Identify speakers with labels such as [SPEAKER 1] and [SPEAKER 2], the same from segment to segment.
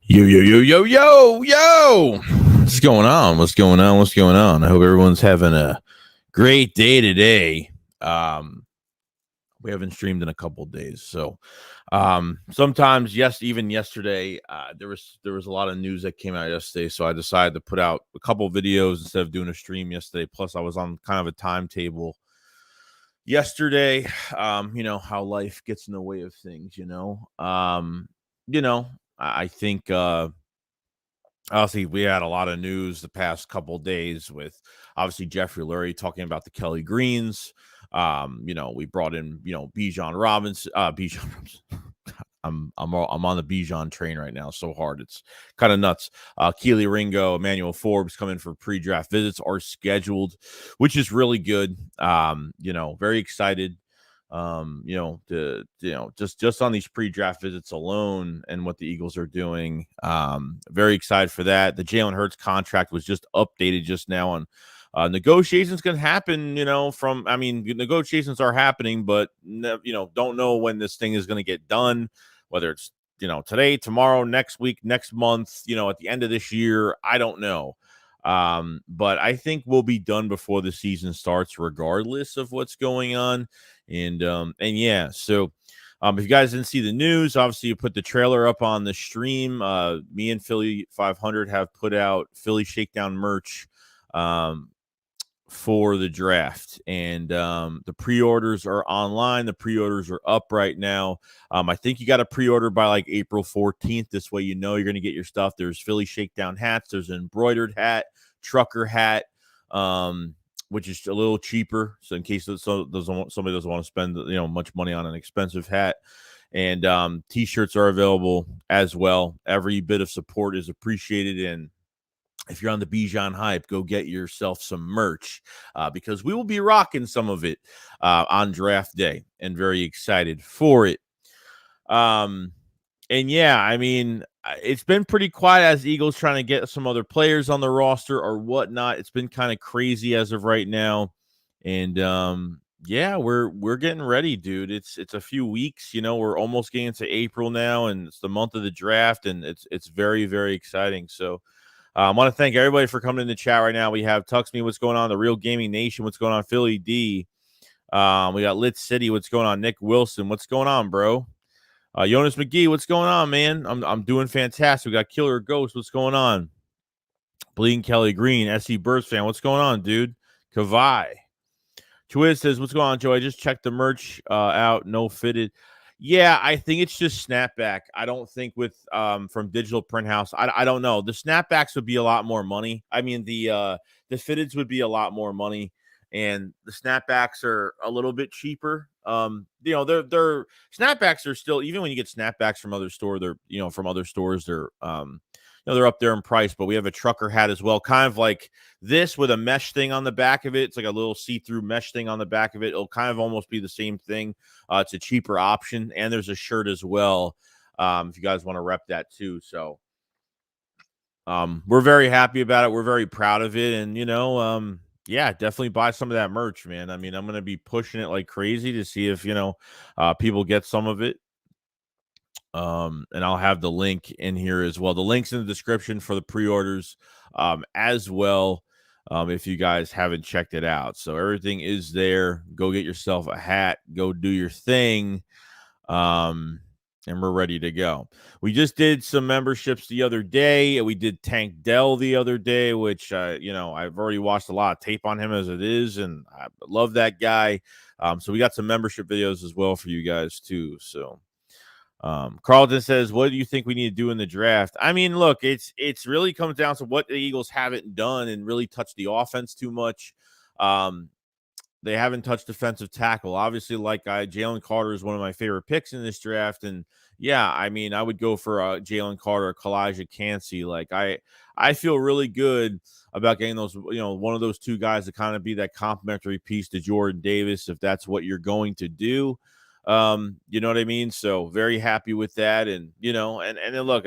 [SPEAKER 1] Yo. What's going on? I hope everyone's having a great day today. We haven't streamed in a couple of days. So sometimes, even yesterday, there was a lot of news that came out yesterday. So I decided to put out a couple of videos instead of doing a stream yesterday. Plus, I was on kind of a timetable yesterday. How life gets in the way of things, I think obviously we had a lot of news the past couple of days with obviously Jeffrey Lurie talking about the Kelly Greens. We brought in, Bijan Robinson. I'm on the Bijan train right now so hard. It's kind of nuts. Keely Ringo, Emmanuel Forbes coming for pre-draft visits are scheduled, which is really good. Very excited. Just on these pre-draft visits alone and what the Eagles are doing. Very excited for that. The Jalen Hurts contract was just updated just now on negotiations can happen, negotiations are happening, but don't know when this thing is going to get done, whether it's, today, tomorrow, next week, next month, at the end of this year, I don't know. But I think we'll be done before the season starts, regardless of what's going on. So if you guys didn't see the news, obviously you put the trailer up on the stream. Me and Philly 500 have put out Philly Shakedown merch for the draft, and the pre-orders are online. The pre-orders are up right now. I think you got to pre-order by like April 14th. This way, you're going to get your stuff. There's Philly Shakedown hats. There's an embroidered hat, trucker hat, which is a little cheaper. So in case somebody doesn't want to spend much money on an expensive hat, and t-shirts are available as well. Every bit of support is appreciated, and if you're on the Bijan hype, go get yourself some merch because we will be rocking some of it on draft day, and very excited for it. It's been pretty quiet as Eagles trying to get some other players on the roster or whatnot. It's been kind of crazy as of right now. And we're getting ready, dude. It's a few weeks, we're almost getting into April now, and it's the month of the draft, and it's very, very exciting. So I want to thank everybody for coming in the chat right now. We have Tux Me, what's going on? The Real Gaming Nation, what's going on? Philly D. We got Lit City, what's going on? Nick Wilson, what's going on, bro? Jonas McGee, what's going on, man? I'm doing fantastic. We got Killer Ghost, what's going on? Bleeding Kelly Green, SC Burst fan, what's going on, dude? Kavai. Twiz says, what's going on, Joe? I just checked the merch out, no fitted. Yeah, I think it's just snapback. I don't think with from Digital Print House. I don't know. The snapbacks would be a lot more money. I mean, the fitteds would be a lot more money, and the snapbacks are a little bit cheaper. They're snapbacks are still, even when you get snapbacks from other store, they're from other stores, they're they're up there in price. But we have a trucker hat as well, kind of like this with a mesh thing on the back of it. It's like a little see-through mesh thing on the back of it. It'll kind of almost be the same thing. It's a cheaper option, and there's a shirt as well if you guys want to rep that too. So we're very happy about it. We're very proud of it, and definitely buy some of that merch, man. I mean, I'm going to be pushing it like crazy to see if people get some of it. And I'll have the link in here as well. The link's in the description for the pre-orders as well, if you guys haven't checked it out. So everything is there. Go get yourself a hat. Go do your thing. and we're ready to go. We just did some memberships the other day. We did Tank Dell the other day, which, I've already watched a lot of tape on him as it is, and I love that guy. So we got some membership videos as well for you guys too. So Carlton says, what do you think we need to do in the draft? I mean, look, it's really comes down to what the Eagles haven't done and really touched the offense too much. They haven't touched defensive tackle. Obviously, Jalen Carter is one of my favorite picks in this draft. And yeah, I mean, I would go for Jalen Carter, Kalijah Cansey. Like I feel really good about getting those, one of those two guys to kind of be that complimentary piece to Jordan Davis, if that's what you're going to do. You know what I mean? So very happy with that. And, and then look,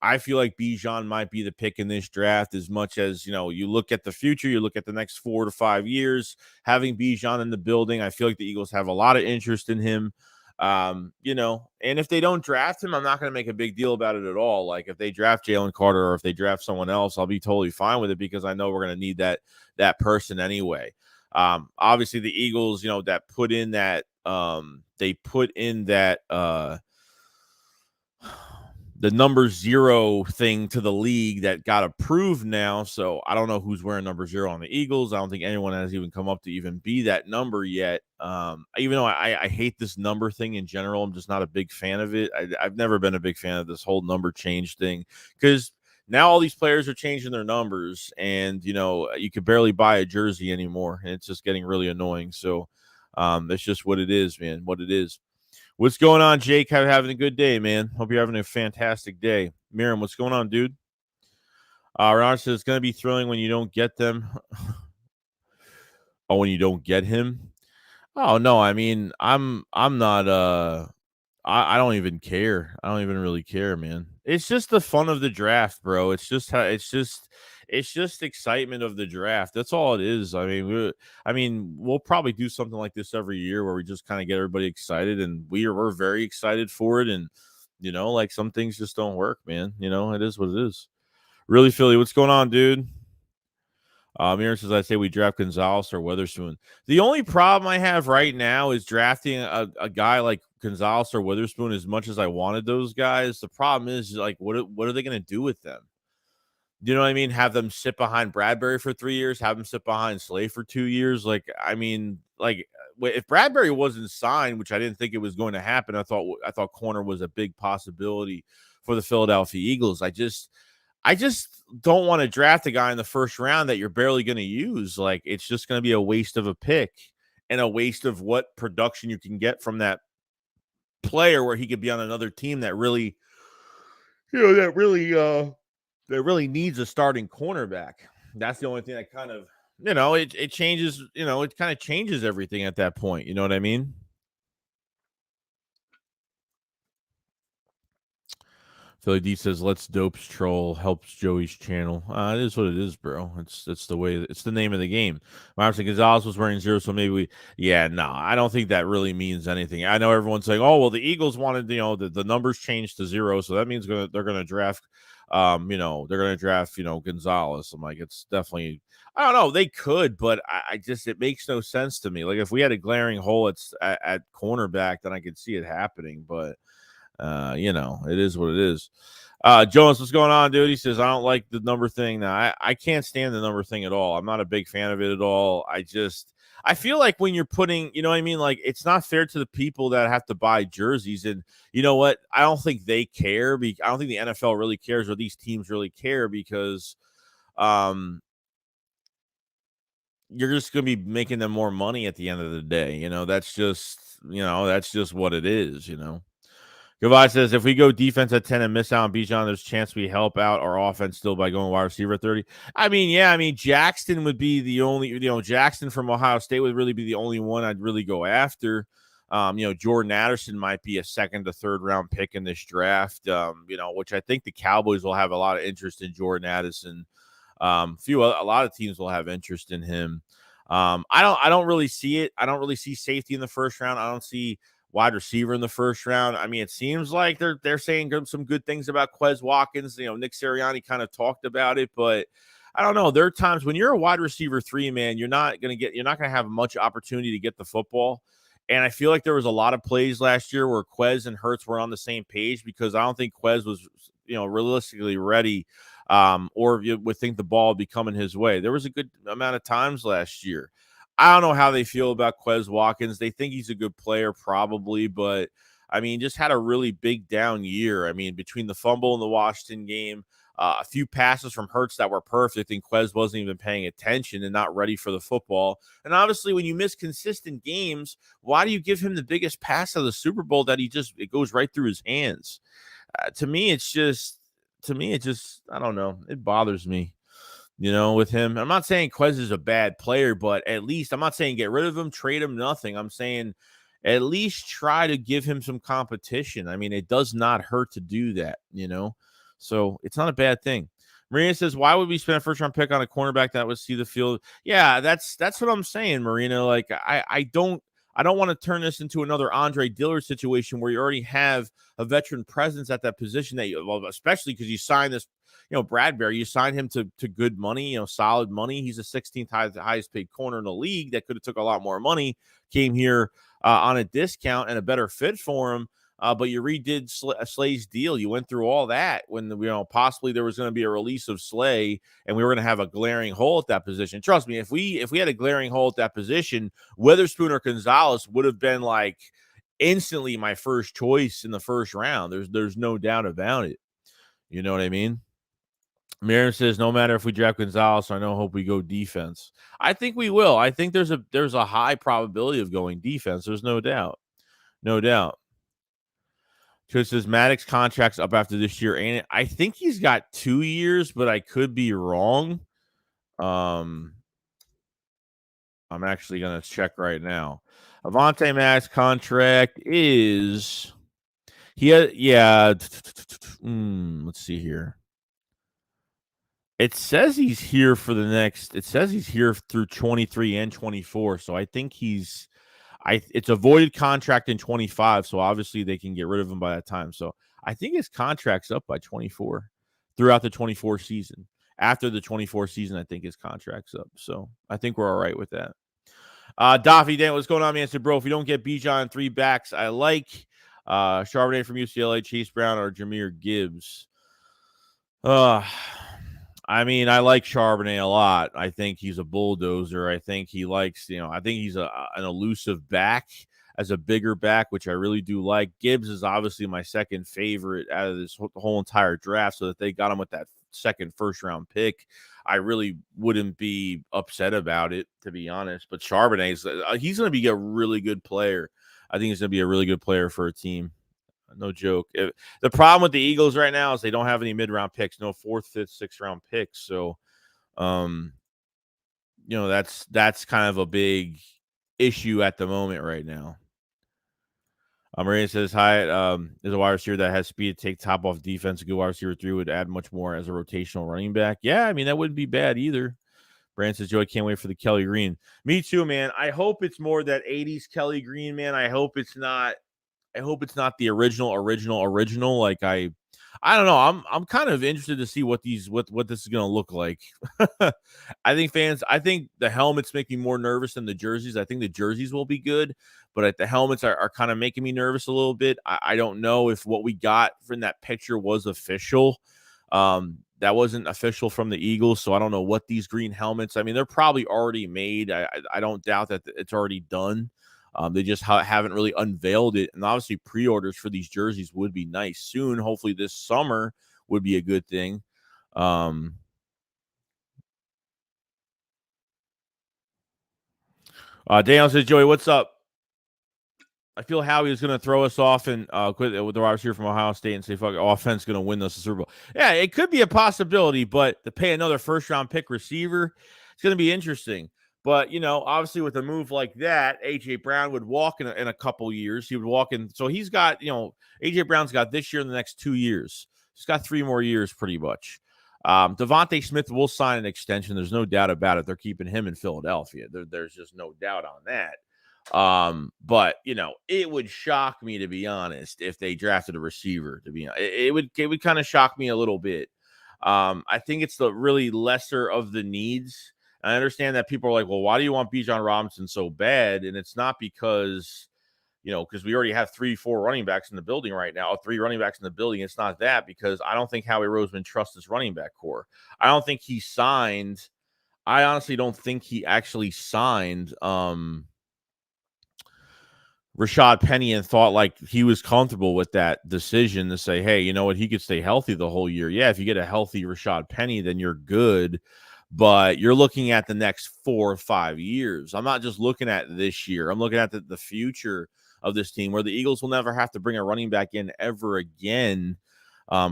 [SPEAKER 1] I feel like Bijan might be the pick in this draft as much as, you look at the future, you look at the next 4 to 5 years, having Bijan in the building. I feel like the Eagles have a lot of interest in him. And if they don't draft him, I'm not going to make a big deal about it at all. Like if they draft Jalen Carter or if they draft someone else, I'll be totally fine with it because I know we're going to need that person anyway. Obviously the Eagles, that put in that, the number 0 thing to the league that got approved now. So I don't know who's wearing number 0 on the Eagles. I don't think anyone has even come up to even be that number yet. Even though I hate this number thing in general, I'm just not a big fan of it. I've never been a big fan of this whole number change thing because now all these players are changing their numbers and, you could barely buy a jersey anymore. And it's just getting really annoying. So that's just what it is, man, what it is. What's going on, Jake? Having a good day, man. Hope you're having a fantastic day. Miriam, what's going on, dude? Ron says it's going to be thrilling when you don't get them. Oh, when you don't get him? Oh, no. I mean, I'm not, I don't even care. I don't even really care, man. It's just the fun of the draft, bro. It's just excitement of the draft. That's all it is. I mean, we'll probably do something like this every year where we just kind of get everybody excited, and we're very excited for it. And like some things just don't work, man. It is what it is. Really, Philly, what's going on, dude? Aaron says, I say we draft Gonzalez or Witherspoon. The only problem I have right now is drafting a guy like Gonzalez or Witherspoon as much as I wanted those guys. The problem is, like, what are they going to do with them? You know what I mean? Have them sit behind Bradbury for 3 years, have them sit behind Slay for 2 years. Like, I mean, like, if Bradbury wasn't signed, which I didn't think it was going to happen, I thought corner was a big possibility for the Philadelphia Eagles. I just don't want to draft a guy in the first round that you're barely going to use. Like, it's just going to be a waste of a pick and a waste of what production you can get from that player where he could be on another team that really, that really needs a starting cornerback. That's the only thing that kind of, it changes, it kind of changes everything at that point. You know what I mean? Philly D says, let's dopes troll, helps Joey's channel. It is what it is, bro. It's the way, it's the name of the game. Obviously, Gonzalez was wearing 0, so maybe I don't think that really means anything. I know everyone's saying, oh, well, the Eagles wanted, the numbers changed to 0, so that means they're going to draft, they're going to draft, Gonzalez. I'm like, it's definitely, I don't know, they could, but I just, it makes no sense to me. Like, if we had a glaring hole at cornerback, then I could see it happening, but it is what it is. Jones, what's going on, dude? He says, I don't like the number thing. Now, I can't stand the number thing at all. I'm not a big fan of it at all. I feel like when you're putting, you know what I mean? Like, it's not fair to the people that have to buy jerseys. And you know what? I don't think they care. I don't think the NFL really cares or these teams really care because you're just going to be making them more money at the end of the day. That's just what it is, Goodbye says, if we go defense at 10 and miss out on Bijan, there's a chance we help out our offense still by going wide receiver at 30. Jackson would be the only, Jackson from Ohio State would really be the only one I'd really go after. Jordan Addison might be a 2nd to 3rd round pick in this draft, which I think the Cowboys will have a lot of interest in Jordan Addison. A lot of teams will have interest in him. I don't really see it. I don't really see safety in the first round. I don't see wide receiver in the first round. I mean, it seems like they're saying some good things about Quez Watkins. Nick Sirianni kind of talked about it, but I don't know. There are times when you're a wide receiver 3, man, you're not going to have much opportunity to get the football. And I feel like there was a lot of plays last year where Quez and Hurts were on the same page because I don't think Quez was, realistically ready, or you would think the ball would be coming his way. There was a good amount of times last year. I don't know how they feel about Quez Watkins. They think he's a good player, probably, but I mean, just had a really big down year. I mean, between the fumble in the Washington game, a few passes from Hurts that were perfect, and Quez wasn't even paying attention and not ready for the football. And obviously, when you miss consistent games, why do you give him the biggest pass of the Super Bowl that it goes right through his hands? To me, I don't know. It bothers me, with him. I'm not saying Quez is a bad player, but at least I'm not saying get rid of him, trade him, nothing. I'm saying at least try to give him some competition. I mean, it does not hurt to do that. So it's not a bad thing. Marina says, why would we spend a first round pick on a cornerback that would see the field? Yeah, that's what I'm saying, Marina. Like, I don't want to turn this into another Andre Dillard situation where you already have a veteran presence at that position especially because you signed this, Bradbury, you signed him to good money, solid money. He's the 16th highest paid corner in the league that could have took a lot more money, came here on a discount and a better fit for him. But you redid Slay's deal. You went through all that when possibly there was going to be a release of Slay, and we were going to have a glaring hole at that position. Trust me, if we had a glaring hole at that position, Witherspoon or Gonzalez would have been like instantly my first choice in the first round. There's no doubt about it. You know what I mean? Maren says, no matter if we draft Gonzalez, I no hope we go defense. I think we will. I think there's a high probability of going defense. There's no doubt. No doubt. Because says Maddox contract's up after this year, and I think he's got 2 years, but I could be wrong. I'm actually going to check right now. Avonte Maddox contract is let's see here. It says he's here through 23 and 24, so I think it's a voided contract in 25, so obviously they can get rid of him by that time. So I think his contract's up by 24 throughout the 24 season. After the 24 season, I think his contract's up. So I think we're all right with that. Daffy, Dan, what's going on, man? I said, bro, if we don't get Bijan 3 backs, I like Charbonnet from UCLA, Chase Brown, or Jahmyr Gibbs. I mean, I like Charbonnet a lot. I think he's a bulldozer. I think he likes, I think he's an elusive back as a bigger back, which I really do like. Gibbs is obviously my second favorite out of this whole entire draft, so that they got him with that second first-round pick, I really wouldn't be upset about it, to be honest. But Charbonnet, he's going to be a really good player. I think he's going to be a really good player for a team. No joke. The problem with the Eagles right now is they don't have any mid-round picks, no 4th, 5th, 6th-round picks. So, that's kind of a big issue at the moment right now. Marina says, hi, is a wide receiver that has speed to take top off defense. A good wide receiver 3 would add much more as a rotational running back. Yeah, I mean, that wouldn't be bad either. Brand says, Joe, I can't wait for the Kelly Green. Me too, man. I hope it's more that 80s Kelly Green, man. I hope it's not the original. Like I don't know. I'm kind of interested to see what this is going to look like. I think the helmets make me more nervous than the jerseys. I think the jerseys will be good, but the helmets are kind of making me nervous a little bit. I don't know if what we got from that picture was official. That wasn't official from the Eagles, so I don't know what these green helmets. I mean, they're probably already made. I don't doubt that it's already done. They just haven't really unveiled it. And obviously pre-orders for these jerseys would be nice soon. Hopefully this summer would be a good thing. Daniel says, Joey, what's up? I feel Howie is going to throw us off and quit with the wide receiver from Ohio State and say, fuck, offense going to win us the Super Bowl. Yeah, it could be a possibility, but to pay another first-round pick receiver, it's going to be interesting. But, obviously with a move like that, A.J. Brown would walk in a couple years. He would walk in. So he's got, A.J. Brown's got this year and the next 2 years. He's got 3 more years pretty much. Devontae Smith will sign an extension. There's no doubt about it. They're keeping him in Philadelphia. There's just no doubt on that. But it would shock me, to be honest, if they drafted a receiver. To be honest, it would kind of shock me a little bit. I think it's the really lesser of the needs. I understand that people are like, well, why do you want Bijan Robinson so bad? And it's not because because we already have 3-4 running backs in the building right now, 3 running backs in the building. It's not that, because I don't think Howie Roseman trusts his running back core. I don't think he signed. I honestly don't think he actually signed Rashad Penny and thought like he was comfortable with that decision to say, hey, you know what, he could stay healthy the whole year. Yeah, if you get a healthy Rashad Penny, then you're good. But you're looking at the next 4 or 5 years. I'm not just looking at this year. I'm looking at the future of this team, where the Eagles will never have to bring a running back in ever again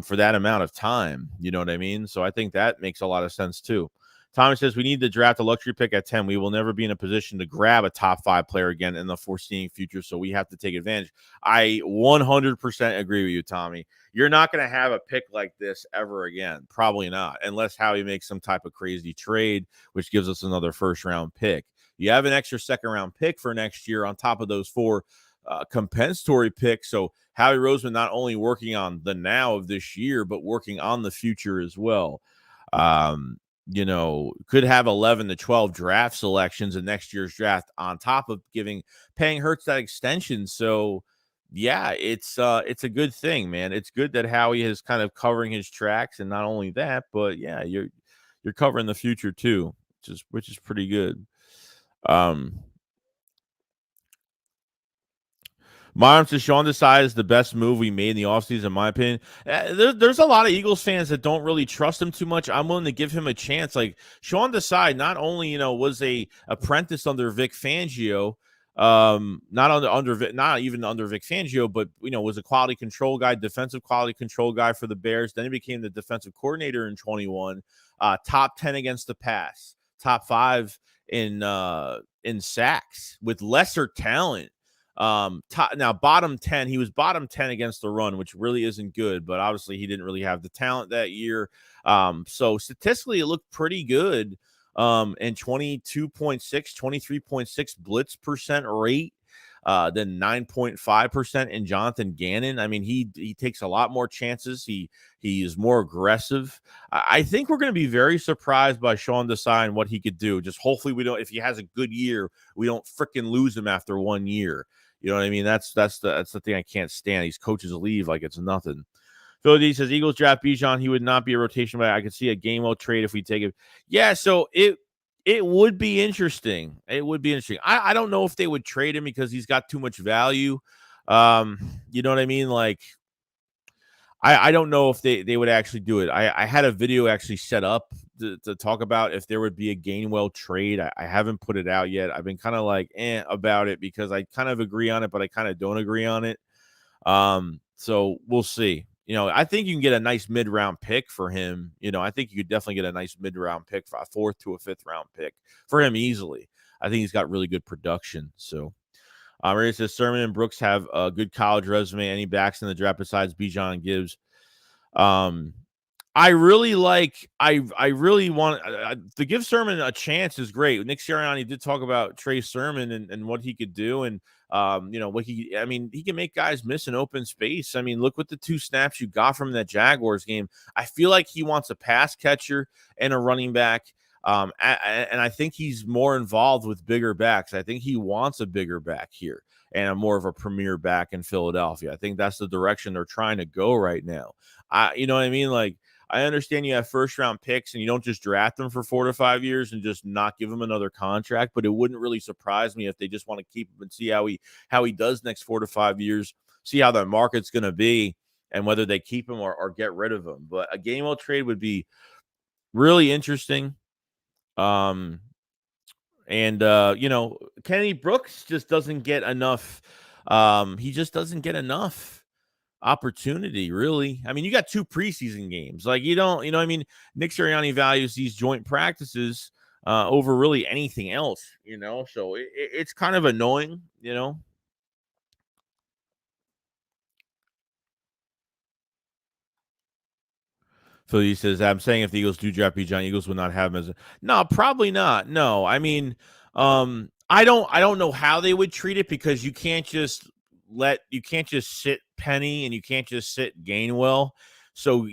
[SPEAKER 1] for that amount of time. You know what I mean? So I think that makes a lot of sense too. Thomas says, we need to draft a luxury pick at 10. We will never be in a position to grab a top 5 player again in the foreseeing future, so we have to take advantage. I 100% agree with you, Tommy. You're not going to have a pick like this ever again. Probably not, unless Howie makes some type of crazy trade, which gives us another first-round pick. You have an extra second-round pick for next year on top of those 4 compensatory picks. So Howie Roseman not only working on the now of this year, but working on the future as well. Could have 11 to 12 draft selections in next year's draft on top of paying Hurts that extension. So yeah, it's a good thing, man. It's good that Howie is kind of covering his tracks, and not only that, but yeah, you're covering the future too, which is pretty good. Myron says Sean Desai is the best move we made in the offseason, in my opinion. There's a lot of Eagles fans that don't really trust him too much. I'm willing to give him a chance. Like, Sean Desai not only, was a apprentice under Vic Fangio, not even under Vic Fangio, but was a quality control guy, defensive quality control guy for the Bears. Then he became the defensive coordinator in 21. Top 10 against the pass, top 5 in sacks with lesser talent. Now bottom 10, he was bottom 10 against the run, which really isn't good, but obviously he didn't really have the talent that year. So statistically it looked pretty good. And 22.6, 23.6 blitz percent rate, then 9.5% in Jonathan Gannon. I mean, he takes a lot more chances. He is more aggressive. I think we're going to be very surprised by Sean Desai and what he could do. Just hopefully if he has a good year, we don't freaking lose him after 1 year. You know what I mean? That's the thing I can't stand. These coaches leave like it's nothing. Philly D says, Eagles draft Bijan. He would not be a rotation, but I could see a Gainwell trade if we take it. Yeah, so it would be interesting. It would be interesting. I don't know if they would trade him because he's got too much value. You know what I mean? Like, I don't know if they would actually do it. I had a video actually set up to talk about if there would be a Gainwell trade. I haven't put it out yet. I've been kind of like about it because I kind of agree on it, but I kind of don't agree on it. So we'll see. I think you can get a nice mid-round pick for him. I think you could definitely get a nice mid-round pick, for a 4th to a 5th round pick for him easily. I think he's got really good production. So Ray says Sermon and Brooks have a good college resume. Any backs in the draft besides Bijan and Gibbs? I really want to give Sermon a chance is great. Nick Sirianni did talk about Trey Sermon and what he could do. And, he can make guys miss an open space. I mean, look what the 2 snaps you got from that Jaguars game. I feel like he wants a pass catcher and a running back. And I think he's more involved with bigger backs. I think he wants a bigger back here and a more of a premier back in Philadelphia. I think that's the direction they're trying to go right now. You know what I mean? Like, I understand you have first-round picks and you don't just draft them for 4 to 5 years and just not give him another contract, but it wouldn't really surprise me if they just want to keep him and see how he does next 4 to 5 years, see how the market's going to be, and whether they keep him or get rid of him. But a Gainwell trade would be really interesting. Kennedy Brooks just doesn't get enough. He just doesn't get enough opportunity, really. I mean, you got 2 preseason games. Like, Nick Sirianni values these joint practices over really anything else, so it's kind of annoying, So he says, I'm saying if the Eagles do draft Bijan, Eagles would not have him no, probably not. No, I mean, I don't know how they would treat it, because you can't just sit Penny and you can't just sit Gainwell. So,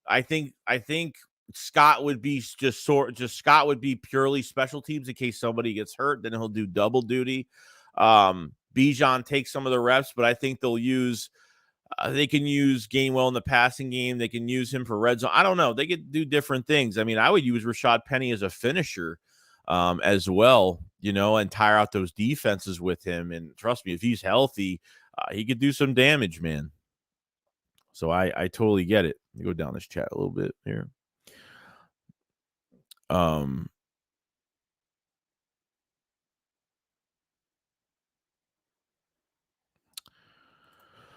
[SPEAKER 1] I think Scott would be Scott would be purely special teams in case somebody gets hurt. Then he'll do double duty. Bijan take some of the reps, but I think they can use Gainwell in the passing game. They can use him for red zone. I don't know. They could do different things. I mean, I would use Rashad Penny as a finisher as well, and tire out those defenses with him. And trust me, if he's healthy, he could do some damage, man. So I totally get it. Let me go down this chat a little bit here.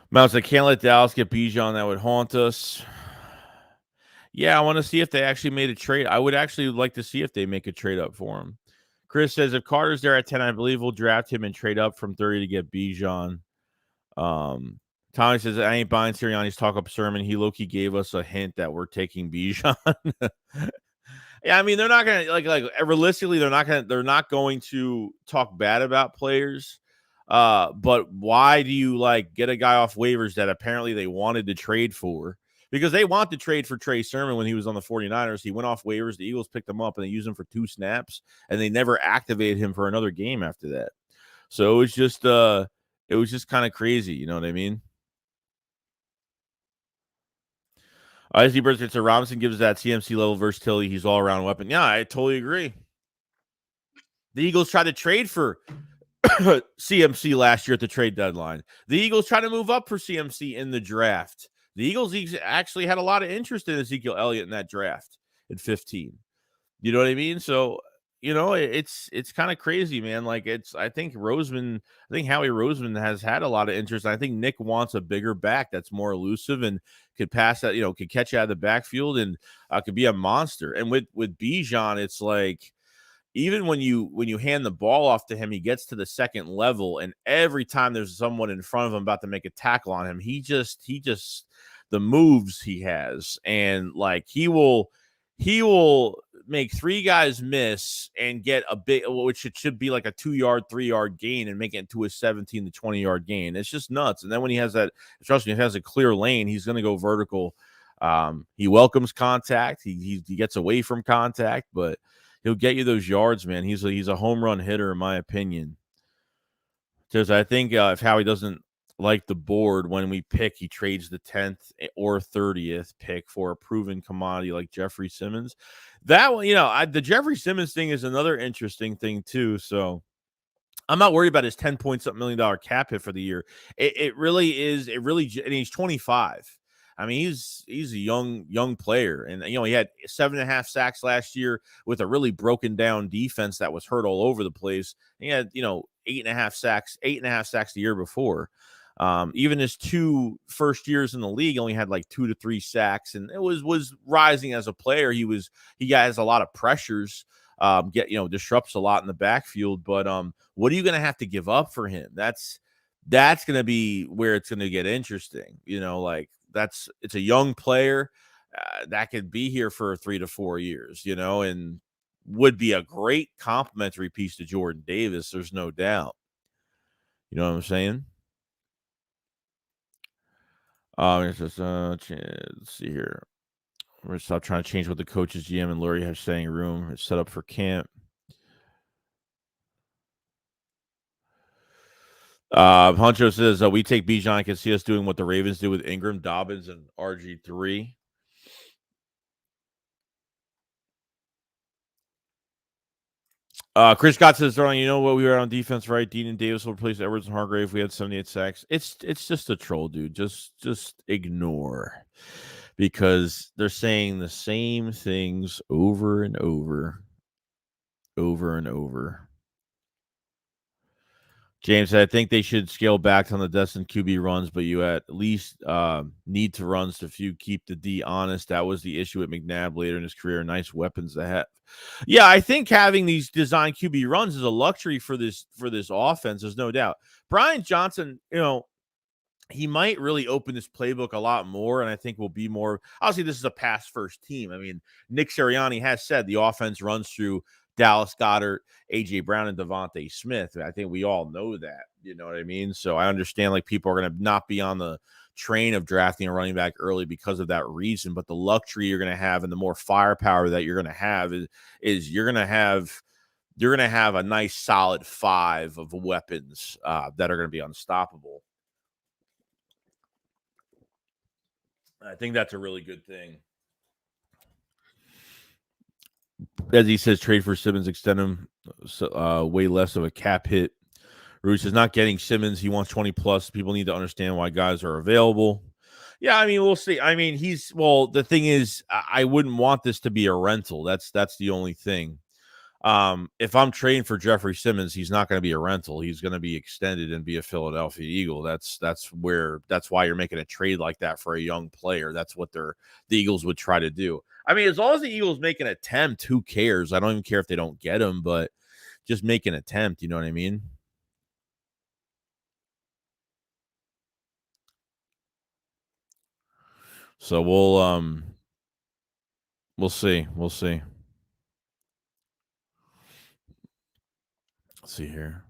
[SPEAKER 1] Mouse, I can't let Dallas get Bijan. That would haunt us. Yeah, I want to see if they actually made a trade. I would actually like to see if they make a trade up for him. Chris says, if Carter's there at 10, I believe we'll draft him and trade up from 30 to get Bijan. Tommy says, I ain't buying Sirianni's talk-up sermon. He low-key gave us a hint that we're taking Bijan. Yeah, I mean, they're not going to, like realistically, they're not going to talk bad about players. But why do you, get a guy off waivers that apparently they wanted to trade for? Because they want to trade for Trey Sermon when he was on the 49ers. He went off waivers. The Eagles picked him up, and they used him for 2 snaps, and they never activated him for another game after that. So it was just kind of crazy. You know what I mean? I see Birds. So Robinson gives that CMC level versatility. He's all around weapon. Yeah, I totally agree. The Eagles tried to trade for CMC last year at the trade deadline. The Eagles tried to move up for CMC in the draft. The Eagles actually had a lot of interest in Ezekiel Elliott in that draft at 15. You know what I mean? So, it's kind of crazy, man. I think Howie Roseman has had a lot of interest. I think Nick wants a bigger back that's more elusive and could pass that, could catch out of the backfield and could be a monster. And with Bijan, it's like, even when you hand the ball off to him, he gets to the second level, and every time there's someone in front of him about to make a tackle on him, he just the moves he has, and he will make 3 guys miss and get a big, which it should be like a 2-yard, 3-yard gain, and make it into a 17 to 20-yard gain. It's just nuts. And then when he has that, trust me, if he has a clear lane, he's going to go vertical. He welcomes contact. He gets away from contact, but he'll get you those yards, man. He's a home run hitter, in my opinion. Because I think if Howie doesn't like the board when we pick, he trades the 10th or 30th pick for a proven commodity like Jeffrey Simmons. That one, the Jeffrey Simmons thing is another interesting thing too. So I'm not worried about his $10 million cap hit for the year. It really is. And he's 25. I mean, he's a young player, and he had 7.5 sacks last year with a really broken down defense that was hurt all over the place. He had 8.5 sacks the year before. Even his 2 first years in the league only had 2 to 3 sacks, and it was rising as a player. He has a lot of pressures, disrupts a lot in the backfield. But what are you going to have to give up for him? That's going to be where it's going to get interesting. It's a young player that could be here for 3 to 4 years, and would be a great complimentary piece to Jordan Davis. There's no doubt. You know what I'm saying? It's just let's see here. We're gonna stop trying to change what the coaches, GM, and Lurie have saying room. It's set up for camp. Huncho says we take Bijan. I can see us doing what the Ravens did with Ingram, Dobbins, and RG3. Chris Scott says, "You know what? We were on defense, right? Dean and Davis will replace Edwards and Hargrave. We had 78 sacks. It's just a troll, dude. Just ignore, because they're saying the same things over and over and over." James said, I think they should scale back on the destined QB runs, but you at least need to runs to keep the D honest. That was the issue with McNabb later in his career. Nice weapons to have. Yeah, I think having these design QB runs is a luxury for this offense. There's no doubt. Brian Johnson, he might really open this playbook a lot more, and I think will be more. Obviously, this is a pass-first team. I mean, Nick Sirianni has said the offense runs through Dallas Goedert, A.J. Brown, and Devontae Smith. I think we all know that. You know what I mean? So I understand people are going to not be on the train of drafting a running back early because of that reason. But the luxury you're going to have and the more firepower that you're going to have is you're going to have you're going to have a nice solid 5 of weapons that are going to be unstoppable. I think that's a really good thing. As he says, trade for Simmons, extend him way less of a cap hit. Rudy says, not getting Simmons. He wants 20 plus. People need to understand why guys are available. Yeah, I mean, we'll see. I mean, the thing is, I wouldn't want this to be a rental. That's the only thing. If I'm trading for Jeffrey Simmons, he's not going to be a rental. He's going to be extended and be a Philadelphia Eagle. That's why you're making a trade like that for a young player. That's what the Eagles would try to do. I mean, as long as the Eagles make an attempt, who cares? I don't even care if they don't get him, but just make an attempt. You know what I mean? So we'll see. We'll see. Let's see here.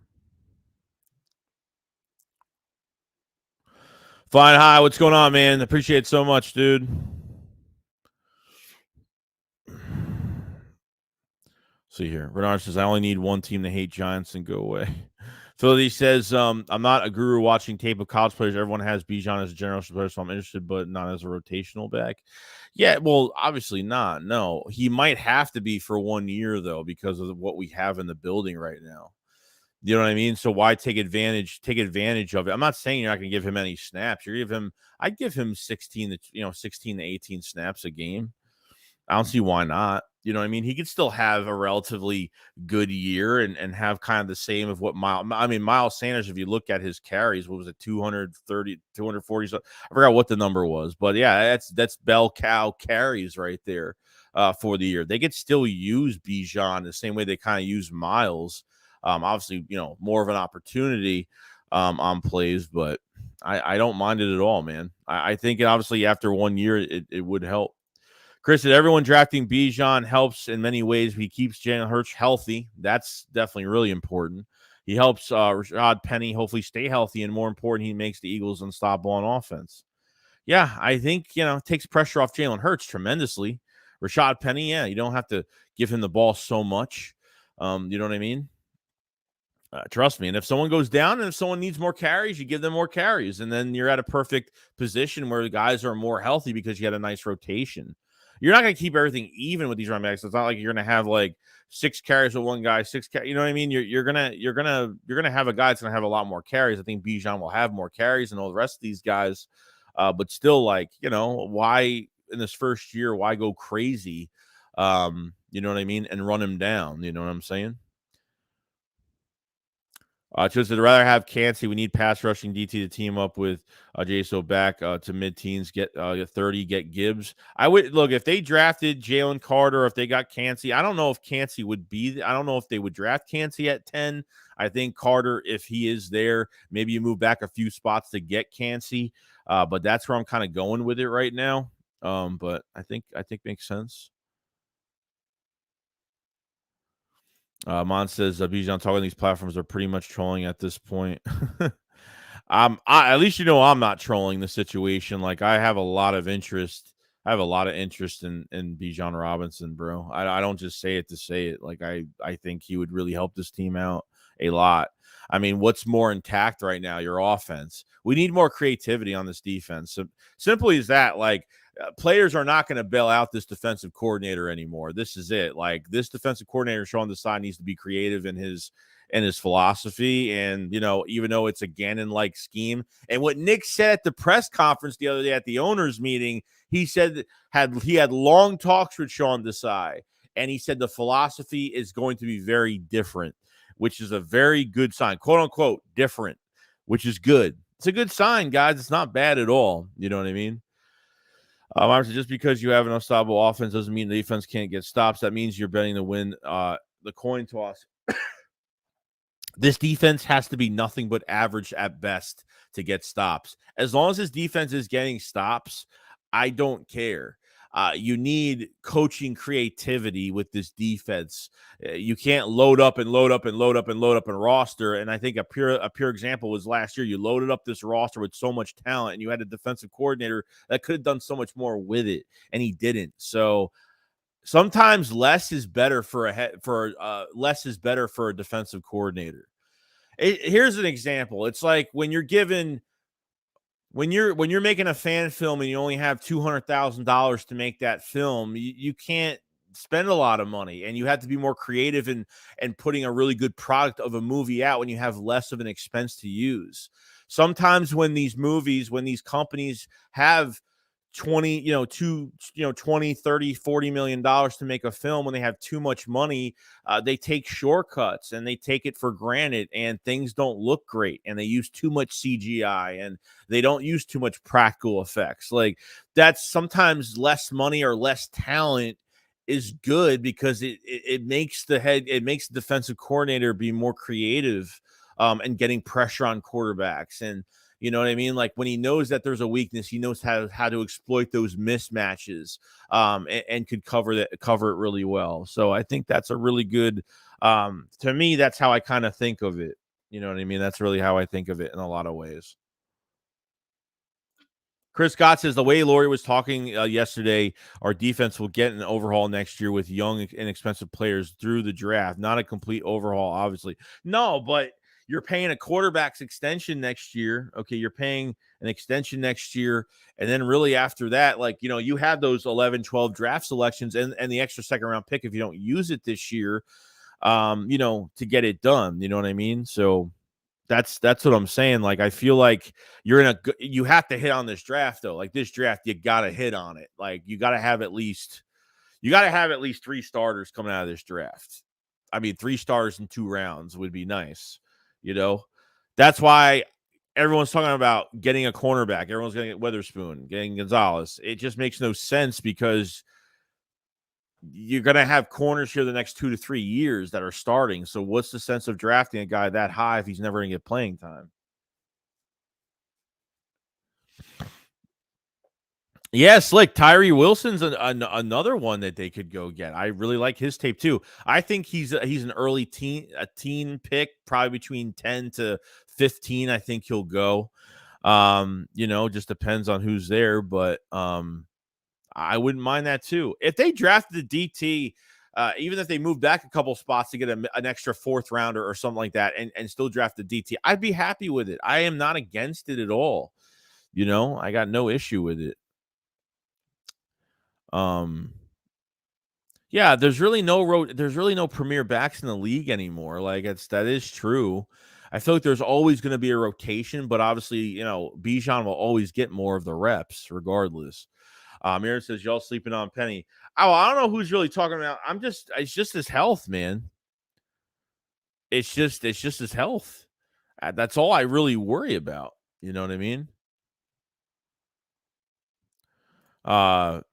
[SPEAKER 1] Fine. Hi. What's going on, man? Appreciate it so much, dude. See here. Renard says, I only need one team to hate Giants and go away. Philly says, I'm not a guru watching tape of college players. Everyone has Bijan as a generational player, so I'm interested, but not as a rotational back. Yeah, well, obviously not. No, he might have to be for 1 year, though, because of what we have in the building right now. You know what I mean? So why take advantage of it? I'm not saying you're not going to give him any snaps. I'd give him 16 to 18 snaps a game. I don't see why not. You know what I mean? He could still have a relatively good year and have kind of the same of what Miles Sanders, if you look at his carries, what was it, 230, 240? I forgot what the number was. But yeah, that's bell cow carries right there for the year. They could still use Bijan the same way they kind of use Miles. Obviously, more of an opportunity on plays, but I don't mind it at all, man. I think obviously after 1 year, it would help. Chris said everyone drafting Bijan helps in many ways. He keeps Jalen Hurts healthy. That's definitely really important. He helps Rashad Penny hopefully stay healthy, and more important, he makes the Eagles unstoppable on offense. Yeah, I think, it takes pressure off Jalen Hurts tremendously. Rashad Penny, yeah, you don't have to give him the ball so much. You know what I mean? Trust me. And if someone goes down and if someone needs more carries, you give them more carries. And then you're at a perfect position where the guys are more healthy because you had a nice rotation. You're not going to keep everything even with these running backs. It's not like you're going to have like 6 carries with one guy, 6 carries. You know what I mean? You're gonna have a guy that's going to have a lot more carries. I think Bijan will have more carries than all the rest of these guys. But still, why in this first year, why go crazy? You know what I mean? And run him down. You know what I'm saying? Just would rather have Cansey. We need pass rushing DT to team up with JSO back to mid-teens, get 30, get Gibbs. I would look if they drafted Jalen Carter, if they got Cansey. I don't know if Cansey would be. I don't know if they would draft Cansey at 10. I think Carter, if he is there, maybe you move back a few spots to get Cansey. But that's where I'm kind of going with it right now. But I think makes sense. Mon says Bijan talking these platforms are pretty much trolling at this point. At least I'm not trolling the situation. Like I have a lot of interest. I have a lot of interest in Bijan Robinson, bro. I don't just say it to say it. Like I think he would really help this team out a lot. I mean, what's more intact right now? Your offense. We need more creativity on this defense. So simply as that, players are not going to bail out this defensive coordinator anymore. This is it. Like this defensive coordinator, Sean Desai, needs to be creative in his philosophy. And, even though it's a Gannon-like scheme, and what Nick said at the press conference the other day at the owners meeting, he said he had long talks with Sean Desai, and he said the philosophy is going to be very different, which is a very good sign, quote unquote, different, which is good. It's a good sign, guys. It's not bad at all. You know what I mean? Just because you have an unstoppable offense doesn't mean the defense can't get stops. That means you're betting to win the coin toss. This defense has to be nothing but average at best to get stops. As long as this defense is getting stops, I don't care. You need coaching creativity with this defense. You can't load up and load up and load up and load up and roster. And I think a pure example was last year. You loaded up this roster with so much talent, and you had a defensive coordinator that could have done so much more with it, and he didn't. So sometimes less is better for less is better for a defensive coordinator. Here's an example. It's like when you're given when you're making a fan film and you only have $200,000 to make that film, you can't spend a lot of money, and you have to be more creative and putting a really good product of a movie out when you have less of an expense to use. Sometimes when these companies have 20, 20, 30, $40 million to make a film, when they have too much money, they take shortcuts and they take it for granted, and things don't look great, and they use too much CGI, and they don't use too much practical effects. Like, that's sometimes less money or less talent is good, because it makes the defensive coordinator be more creative, and getting pressure on quarterbacks. And you know what I mean? Like, when he knows that there's a weakness, he knows how to exploit those mismatches, and could cover it really well. So I think that's a really good, to me, that's how I kind of think of it. You know what I mean? That's really how I think of it in a lot of ways. Chris Scott says the way Laurie was talking yesterday, our defense will get an overhaul next year with young, inexpensive players through the draft. Not a complete overhaul, obviously. No, but you're paying a quarterback's extension next year. Okay, you're paying an extension next year. And then really after that, like, you have those 11, 12 draft selections and the extra second round pick if you don't use it this year, to get it done. You know what I mean? So that's what I'm saying. Like, I feel like you have to hit on this draft, though. Like, this draft, you got to hit on it. Like, you got to have at least 3 starters coming out of this draft. I mean, 3 starters in 2 rounds would be nice. That's why everyone's talking about getting a cornerback. Everyone's going to get Witherspoon, getting Gonzalez. It just makes no sense, because you're going to have corners here the next 2 to 3 years that are starting. So what's the sense of drafting a guy that high if he's never going to get playing time? Yeah, Slick. Tyree Wilson's another one that they could go get. I really like his tape too. I think he's an early teen pick, probably between 10 to 15. I think he'll go. Just depends on who's there, but I wouldn't mind that too. If they drafted the DT, even if they moved back a couple spots to get an extra 4th rounder or something like that, and still draft the DT, I'd be happy with it. I am not against it at all. I got no issue with it. Yeah, there's really no premier backs in the league anymore. Like, that is true. I feel like there's always going to be a rotation, but obviously, Bijan will always get more of the reps regardless. Aaron says, y'all sleeping on Penny. Oh, I don't know who's really talking about. It's just his health, man. It's just his health. That's all I really worry about. You know what I mean?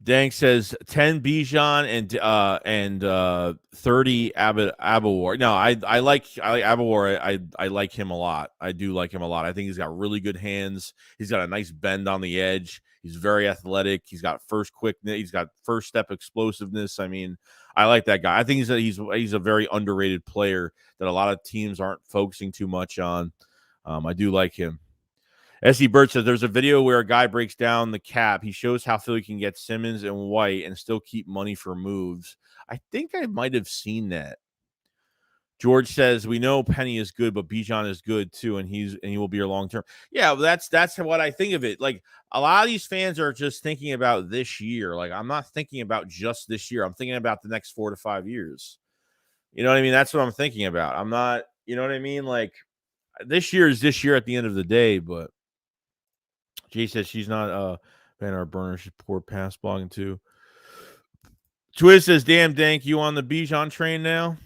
[SPEAKER 1] Dank says 10 Bijan and 30 Abawar. No, I like Abawar. I like him a lot. I do like him a lot. I think he's got really good hands. He's got a nice bend on the edge. He's very athletic. He's got first quickness. He's got first step explosiveness. I mean, I like that guy. I think he's a very underrated player that a lot of teams aren't focusing too much on. I do like him. S.E. Birch says there's a video where a guy breaks down the cap. He shows how Philly can get Simmons and White and still keep money for moves. I think I might have seen that. George says we know Penny is good, but Bijan is good too, and he will be your long term. Yeah, that's what I think of it. Like, a lot of these fans are just thinking about this year. Like, I'm not thinking about just this year. I'm thinking about the next 4 to 5 years. You know what I mean? That's what I'm thinking about. I'm not. You know what I mean? Like, this year is this year at the end of the day, but. Jay says she's not Van our burner. She's poor pass blocking too. Twiz says, damn Dank, you on the Bijan train now?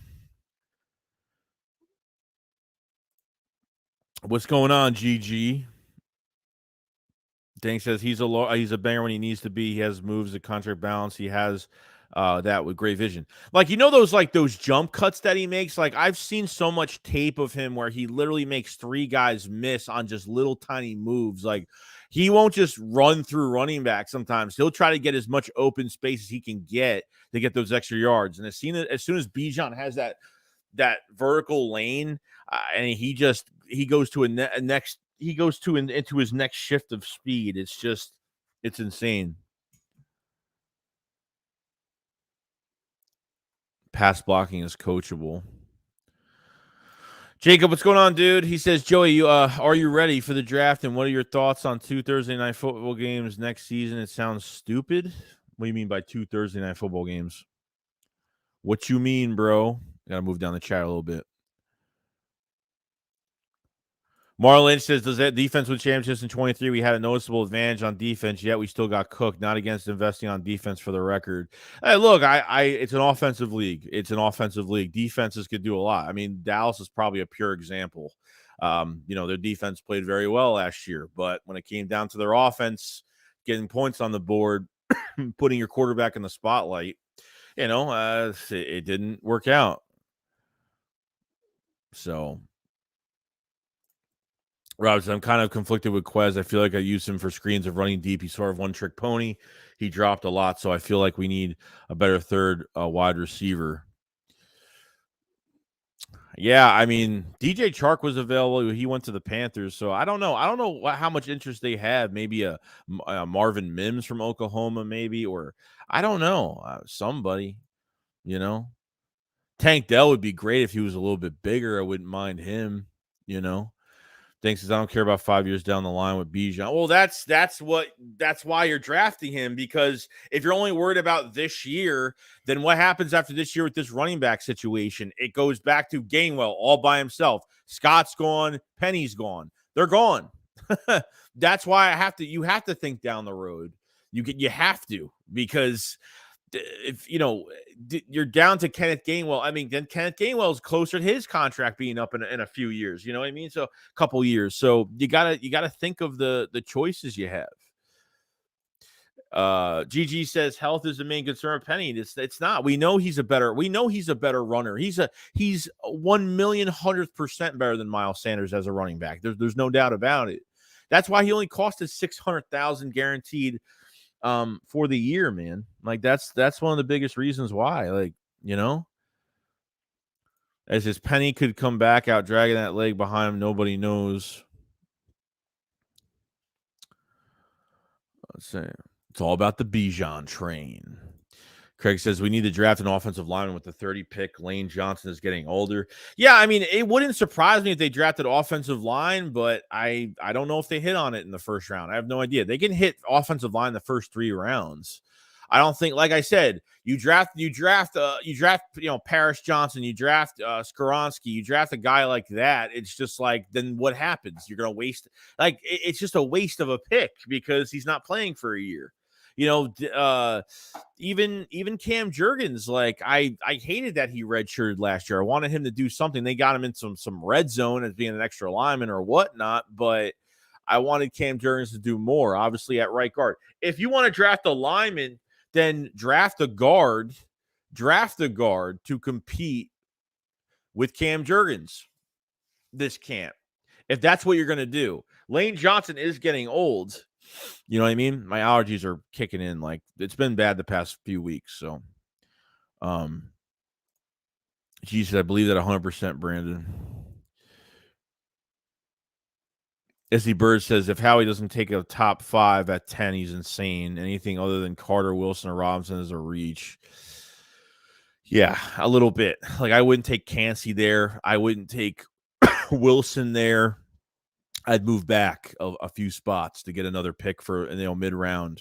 [SPEAKER 1] What's going on, GG? Dank says he's a banger when he needs to be. He has moves, the contract balance. He has that with great vision. Like, those jump cuts that he makes. Like, I've seen so much tape of him where he literally makes 3 guys miss on just little tiny moves. Like, he won't just run through running back. Sometimes he'll try to get as much open space as he can get to get those extra yards. And as soon as Bijan has that vertical lane, and he goes to into his next shift of speed. It's insane. pass blocking is coachable. Jacob, what's going on, dude? He says, Joey, are you ready for the draft? And what are your thoughts on 2 Thursday night football games next season? It sounds stupid. What do you mean by 2 Thursday night football games? What you mean, bro? Gotta move down the chat a little bit. Marlon Lynch says, does that defense win championships in 23? We had a noticeable advantage on defense, yet we still got cooked. Not against investing on defense for the record. Hey, look, it's an offensive league. It's an offensive league. Defenses could do a lot. I mean, Dallas is probably a pure example. Their defense played very well last year, but when it came down to their offense, getting points on the board, putting your quarterback in the spotlight, it didn't work out. So, Robinson, I'm kind of conflicted with Quez. I feel like I used him for screens of running deep. He's sort of one-trick pony. He dropped a lot, so I feel like we need a better third wide receiver. Yeah, I mean, DJ Chark was available. He went to the Panthers, so I don't know. I don't know how much interest they have. Maybe a Marvin Mims from Oklahoma, maybe, or I don't know. Somebody, Tank Dell would be great if he was a little bit bigger. I wouldn't mind him, Thanks, says I don't care about 5 years down the line with Bijan. Well, that's why you're drafting him, because if you're only worried about this year, then what happens after this year with this running back situation? It goes back to Gainwell all by himself. Scott's gone, Penny's gone. They're gone. That's why you have to think down the road. You have to, because if you're down to Kenneth Gainwell, I mean, then Kenneth Gainwell is closer to his contract being up in a few years. You know what I mean? So a couple years. So you gotta think of the choices you have. GG says health is the main concern of Penny. It's not. We know he's a better runner. He's 1,100,000% better than Miles Sanders as a running back. There's no doubt about it. That's why he only cost us $600,000 guaranteed for the year, man. Like that's one of the biggest reasons why, as his Penny could come back out dragging that leg behind him, nobody knows. Let's see. It's all about the Bijan train. Craig says we need to draft an offensive lineman with the 30 pick. Lane Johnson is getting older. Yeah, I mean, it wouldn't surprise me if they drafted offensive line, but I don't know if they hit on it in the first round. I have no idea. They can hit offensive line the first 3 rounds. I don't think, like I said, you draft Paris Johnson, you draft Skoronski, you draft a guy like that. It's just like, then what happens? You're gonna waste. Like it's just a waste of a pick because he's not playing for a year. Even Cam Jurgens, like I hated that he redshirted last year. I wanted him to do something. They got him in some red zone as being an extra lineman or whatnot, but I wanted Cam Jurgens to do more, obviously at right guard. If you want to draft a lineman, then draft a guard to compete with Cam Jurgens this camp. If that's what you're going to do. Lane Johnson is getting old. You know what I mean? My allergies are kicking in. Like, it's been bad the past few weeks. So, Jesus, I believe that 100%, Brandon. SC Bird says, if Howie doesn't take a top 5 at 10, he's insane. Anything other than Carter, Wilson, or Robinson is a reach. Yeah, a little bit. Like, I wouldn't take Cansey there. I wouldn't take Wilson there. I'd move back a few spots to get another pick for mid-round.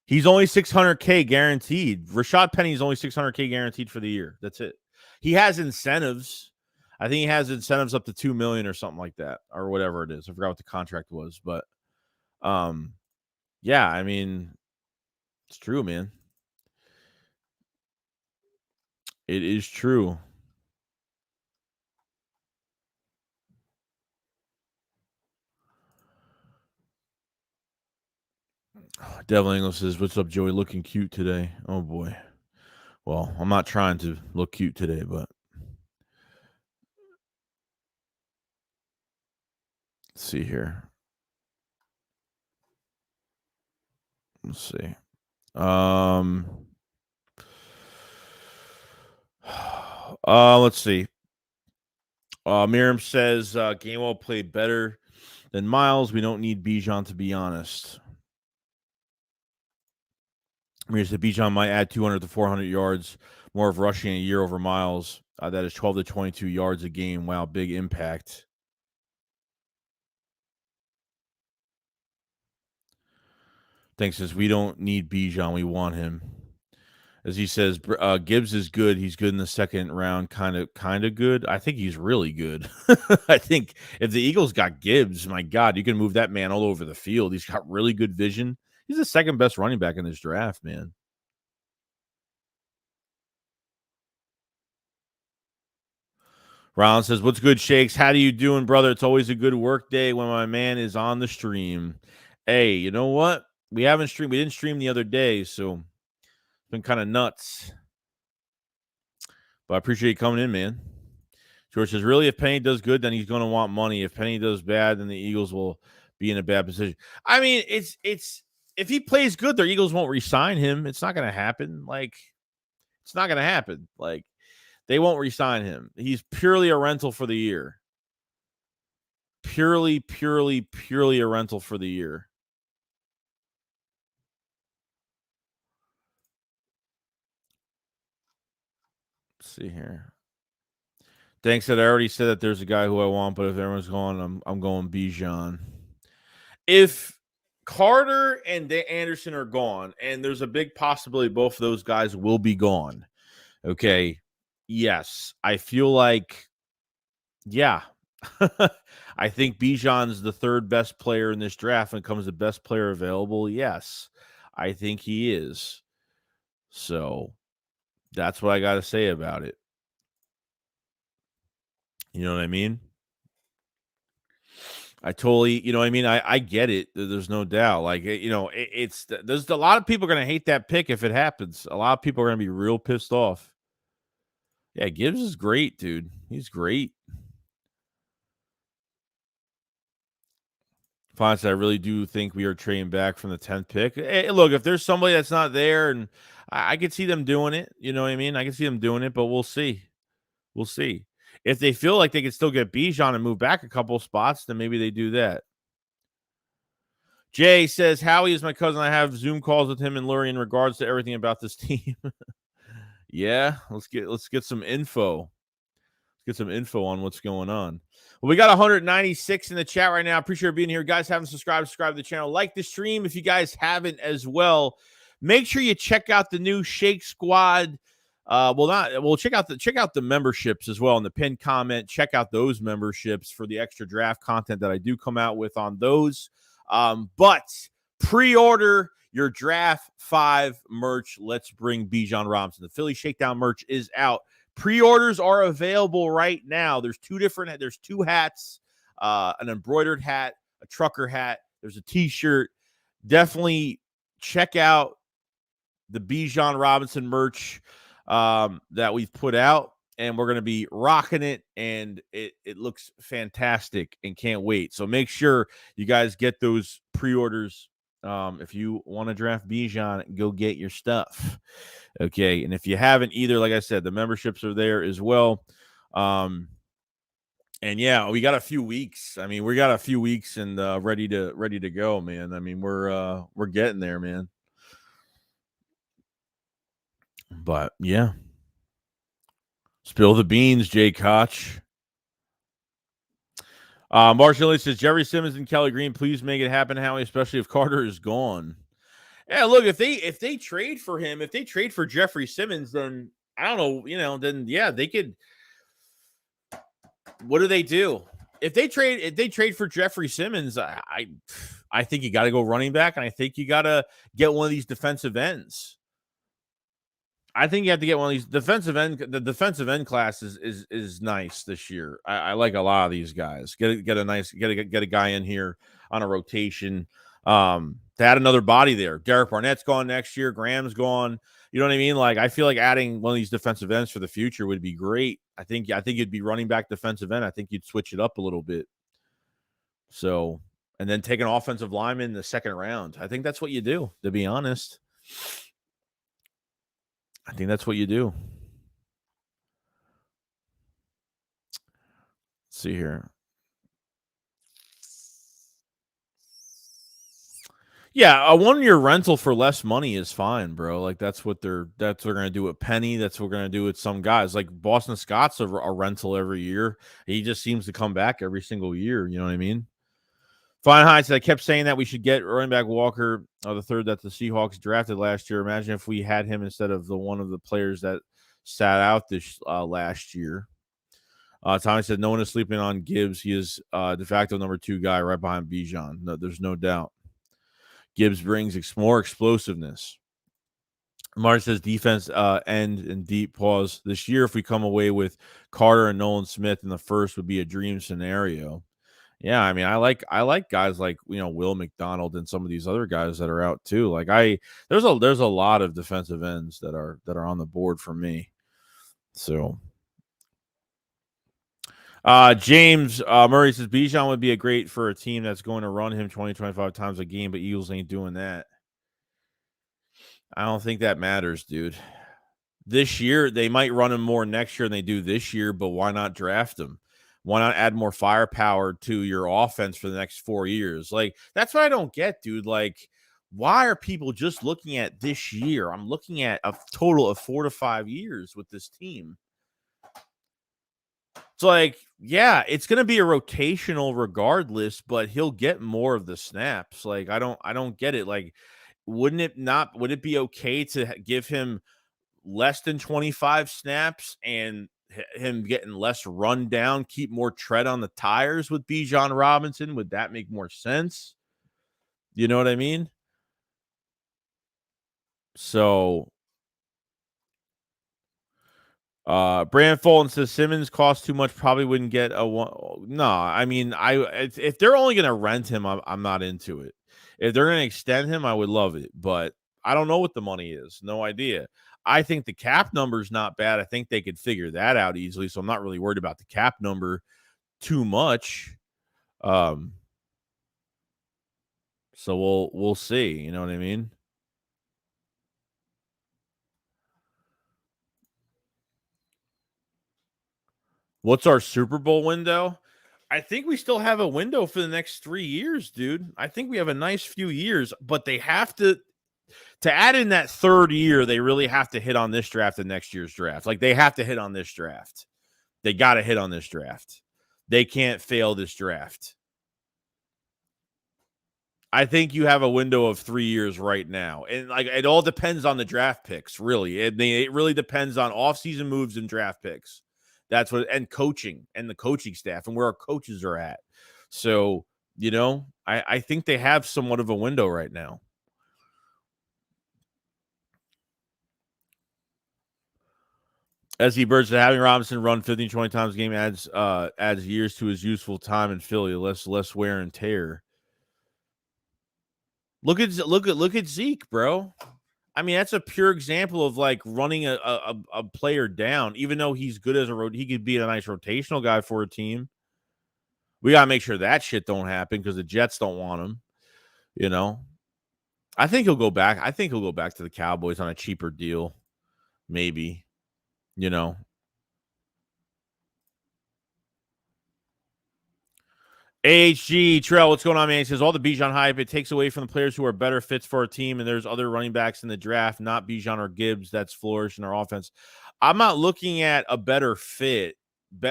[SPEAKER 1] He's only $600K guaranteed. Rashad Penny's only $600K guaranteed for the year. That's it. He has incentives. I think he has incentives up to $2 million or something like that, or whatever it is. I forgot what the contract was, but yeah, I mean, it's true, man. It is true. Devil English says, what's up, Joey? Looking cute today. Oh, boy. Well, I'm not trying to look cute today, but let's see here. Let's see. Let's see. Miriam says Gainwell played better than Miles. We don't need Bijan, to be honest. I mean, the Bijan might add 200 to 400 yards more of rushing a year over Miles. That is 12 to 22 yards a game. Wow, big impact. Thanks, says we don't need Bijan. We want him. As he says, Gibbs is good. He's good in the second round. Kind of good. I think he's really good. I think if the Eagles got Gibbs, my God, you can move that man all over the field. He's got really good vision. He's the second best running back in this draft, man. Ron says, "What's good, Shakes? How do you doing, brother? It's always a good work day when my man is on the stream." Hey, you know what? We haven't streamed. We didn't stream the other day, so it's been kind of nuts. But I appreciate you coming in, man. George says, "Really, if Penny does good, then he's going to want money. If Penny does bad, then the Eagles will be in a bad position." I mean, it's if he plays good, the Eagles won't re-sign him. It's not going to happen. Like, it's not going to happen. Like, they won't re-sign him. He's purely a rental for the year. Purely a rental for the year. Let's see here. Thanks that I already said that there's a guy who I want, but if everyone's going, I'm going Bijan. If Carter and Anderson are gone, and there's a big possibility both of those guys will be gone, okay, yes, I feel like, yeah, I think Bijan's the third best player in this draft when it comes to best player available. Yes, I think he is. So that's what I got to say about it. You know what I mean? I totally, you know what I mean? I get it. There's no doubt. Like, there's a lot of people going to hate that pick if it happens. A lot of people are going to be real pissed off. Yeah, Gibbs is great, dude. He's great. Fonts, I really do think we are trading back from the 10th pick. Hey, look, if there's somebody that's not there, and I could see them doing it, you know what I mean? I can see them doing it, but we'll see. We'll see. If they feel like they can still get Bijan and move back a couple spots, then maybe they do that. Jay says, Howie is my cousin. I have Zoom calls with him and Lurie in regards to everything about this team. Yeah, let's get some info. Get some info on what's going on. Well, we got 196 in the chat right now. Appreciate being here. Guys, haven't subscribed to the channel. Like the stream if you guys haven't as well. Make sure you check out the new Shake Squad. Check out the memberships as well in the pinned comment. Check out those memberships for the extra draft content that I do come out with on those. But pre-order your Draft 5 merch. Let's bring Bijan Robinson. The Philly Shakedown merch is out. Pre-orders are available right now. There's two hats, an embroidered hat, a trucker hat. There's a t-shirt. Definitely check out the Bijan Robinson merch that we've put out, and we're going to be rocking it, and it looks fantastic and can't wait. So make sure you guys get those pre-orders. If you want to draft Bijan, go get your stuff. Okay. And if you haven't either, like I said, the memberships are there as well. And yeah, we got a few weeks. I mean, we got a few weeks and ready to go, man. I mean, we're getting there, man. But yeah. Spill the beans, Jay Koch. Marshall says Jerry Simmons and Kelly Green, please make it happen, Howie, especially if Carter is gone. Yeah, look, if they trade for him, if they trade for Jeffrey Simmons, then I don't know, then yeah, they could. What do they do? If they trade for Jeffrey Simmons, I think you got to go running back, and I think you got to get one of these defensive ends. I think you have to get one of these defensive end. The defensive end class is nice this year. I like a lot of these guys. Get a guy in here on a rotation. To add another body there. Derek Barnett's gone next year. Graham's gone. You know what I mean? Like, I feel like adding one of these defensive ends for the future would be great. I think you'd be running back defensive end. I think you'd switch it up a little bit. So, and then take an offensive lineman in the second round. I think that's what you do, to be honest. I think that's what you do. Let's see here. Yeah, a 1-year rental for less money is fine, bro. Like that's what they're gonna do with Penny. That's what we're gonna do with some guys. Like Boston Scott's a rental every year. He just seems to come back every single year. You know what I mean? Fine Heights, I kept saying that we should get running back Walker, the third that the Seahawks drafted last year. Imagine if we had him instead of the one of the players that sat out this last year. Tommy said no one is sleeping on Gibbs. He is de facto number 2 guy right behind Bijan. No, there's no doubt. Gibbs brings more explosiveness. Martin says defense end and deep pause. This year, if we come away with Carter and Nolan Smith in the first, would be a dream scenario. Yeah, I mean, I like guys like Will McDonald and some of these other guys that are out too. Like there's a lot of defensive ends that are on the board for me. So James Murray says Bijan would be a great for a team that's going to run him 20-25 times a game, but Eagles ain't doing that. I don't think that matters, dude. This year, they might run him more next year than they do this year, but why not draft him? Why not add more firepower to your offense for the next 4 years? Like, that's what I don't get, dude. Like, why are people just looking at this year? I'm looking at a total of 4 to 5 years with this team. It's like, yeah, it's going to be a rotational regardless, but he'll get more of the snaps. Like, I don't get it. Like, would it be okay to give him less than 25 snaps and him getting less run down, keep more tread on the tires with Bijan Robinson? Would that make more sense? You know what I mean? So Brand Fulton says Simmons costs too much, probably wouldn't get a one. No, I mean, if they're only gonna rent him, I'm not into it. If they're gonna extend him, I would love it, but I don't know what the money is. No idea. I think the cap number is not bad. I think they could figure that out easily. So I'm not really worried about the cap number too much. So we'll see. You know what I mean? What's our Super Bowl window? I think we still have a window for the next 3 years, dude. I think we have a nice few years, but they have to add in that third year, they really have to hit on this draft and next year's draft. Like they have to hit on this draft. They got to hit on this draft. They can't fail this draft. I think you have a window of 3 years right now. And like it all depends on the draft picks, really. It really depends on offseason moves and draft picks. That's what and coaching and the coaching staff and where our coaches are at. So, I think they have somewhat of a window right now. SE Birds said having Robinson run 15, 20 times a game adds years to his useful time in Philly, less wear and tear. Look at Zeke, bro. I mean, that's a pure example of like running a player down, even though he's good as he could be a nice rotational guy for a team. We got to make sure that shit don't happen because the Jets don't want him, I think he'll go back. I think he'll go back to the Cowboys on a cheaper deal. Maybe, AHG Trail, what's going on, man? He says all the Bijan hype, it takes away from the players who are better fits for a team, and there's other running backs in the draft, not Bijan or Gibbs, that's flourish in our offense. I'm not looking at a better fit.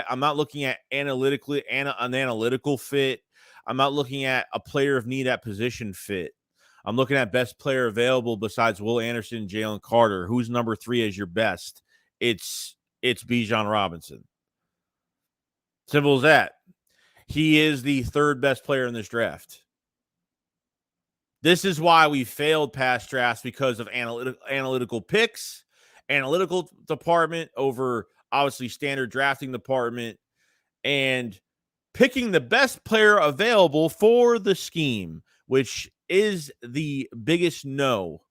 [SPEAKER 1] I'm not looking at an analytical fit. I'm not looking at a player of need at position fit. I'm looking at best player available besides Will Anderson, Jalen Carter. Who's number 3 as your best? It's Bijan Robinson. Simple as that. He is the third best player in this draft. This is why we failed past drafts because of analytical picks, analytical department over obviously standard drafting department, and picking the best player available for the scheme, which is the biggest no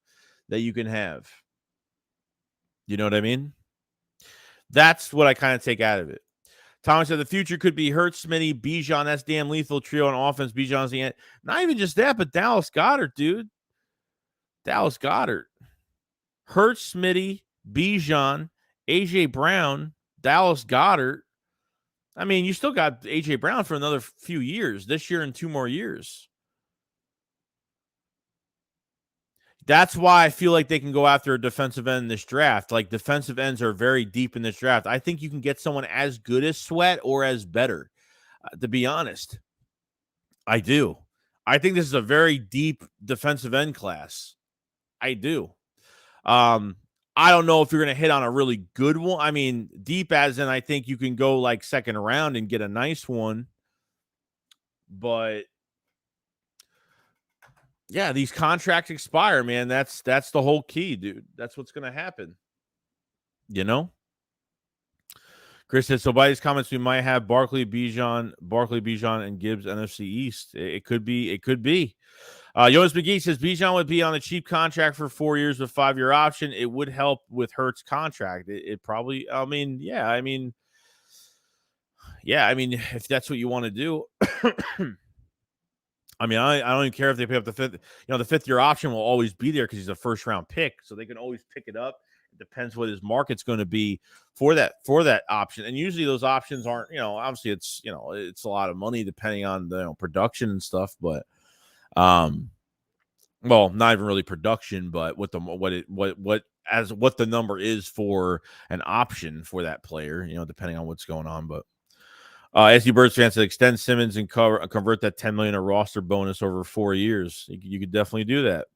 [SPEAKER 1] that you can have. You know what I mean? That's what I kind of take out of it. Thomas said the future could be Hurts, Smitty, Bijan. That's damn lethal trio on offense. Bijan's the end. Not even just that, but Dallas Goedert, dude. Dallas Goedert. Hurts, Smitty, Bijan, AJ Brown, Dallas Goedert. I mean, you still got AJ Brown for another few years, this year and 2 more years. That's why I feel like they can go after a defensive end in this draft. Like, defensive ends are very deep in this draft. I think you can get someone as good as Sweat or as better, to be honest. I do. I think this is a very deep defensive end class. I do. I don't know if you're going to hit on a really good one. I mean, deep as in I think you can go like second round and get a nice one. But yeah, these contracts expire, man. That's the whole key, dude. That's what's going to happen. You know? Chris says, so by these comments, we might have Barkley, Bijan, and Gibbs NFC East. It could be. It could be. Jonas McGee says Bijan would be on a cheap contract for 4 years with 5-year option. It would help with Hurts' contract. It probably, yeah, if that's what you want to do. I mean, I don't even care if they pick up the fifth. You know, the 5th-year option will always be there because he's a first-round pick, so they can always pick it up. It depends what his market's going to be for that option. And usually those options aren't, obviously it's a lot of money depending on the production and stuff, but well, not even really production, but what the number is for an option for that player, depending on what's going on. But SD Birds fan said extend Simmons and convert that $10 million a roster bonus over 4 years. You could definitely do that.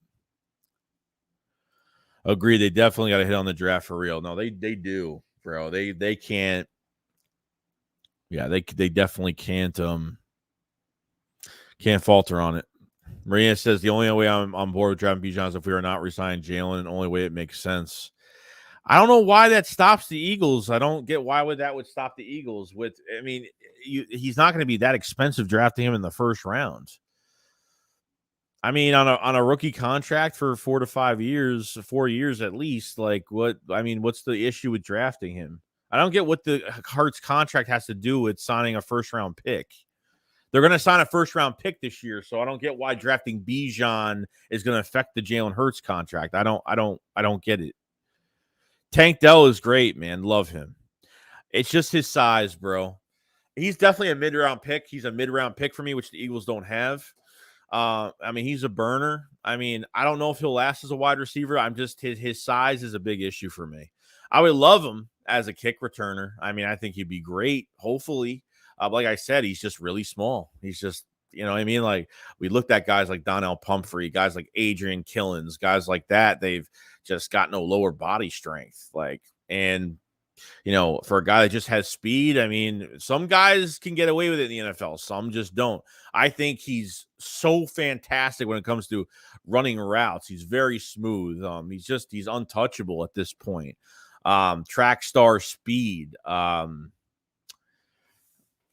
[SPEAKER 1] Agree. They definitely got to hit on the draft for real. No, they do, bro. They can't. Yeah, they definitely can't falter on it. Marina says the only way I'm on board with drafting Bijan is if we are not resigning Jalen. The only way it makes sense. I don't know why that stops the Eagles. I don't get why that would stop the Eagles. He's not going to be that expensive drafting him in the first round. I mean, on a rookie contract for 4 to 5 years, 4 years at least. Like, what's the issue with drafting him? I don't get what the Hurts contract has to do with signing a first round pick. They're going to sign a first-round pick this year, so I don't get why drafting Bijan is going to affect the Jalen Hurts contract. I don't get it. Tank Dell is great, man. Love him. It's just his size, bro. He's definitely a mid-round pick. He's a mid-round pick for me, which the Eagles don't have. He's a burner. I don't know if he'll last as a wide receiver. His size is a big issue for me. I would love him as a kick returner. I think he'd be great, hopefully. Like I said, he's just really small. He's just, like we looked at guys like Donnell Pumphrey, guys like Adrian Killins, guys like that. They've just got no lower body strength. For a guy that just has speed, some guys can get away with it in the NFL. Some just don't. I think he's so fantastic when it comes to running routes. He's very smooth. He's untouchable at this point. Track star speed.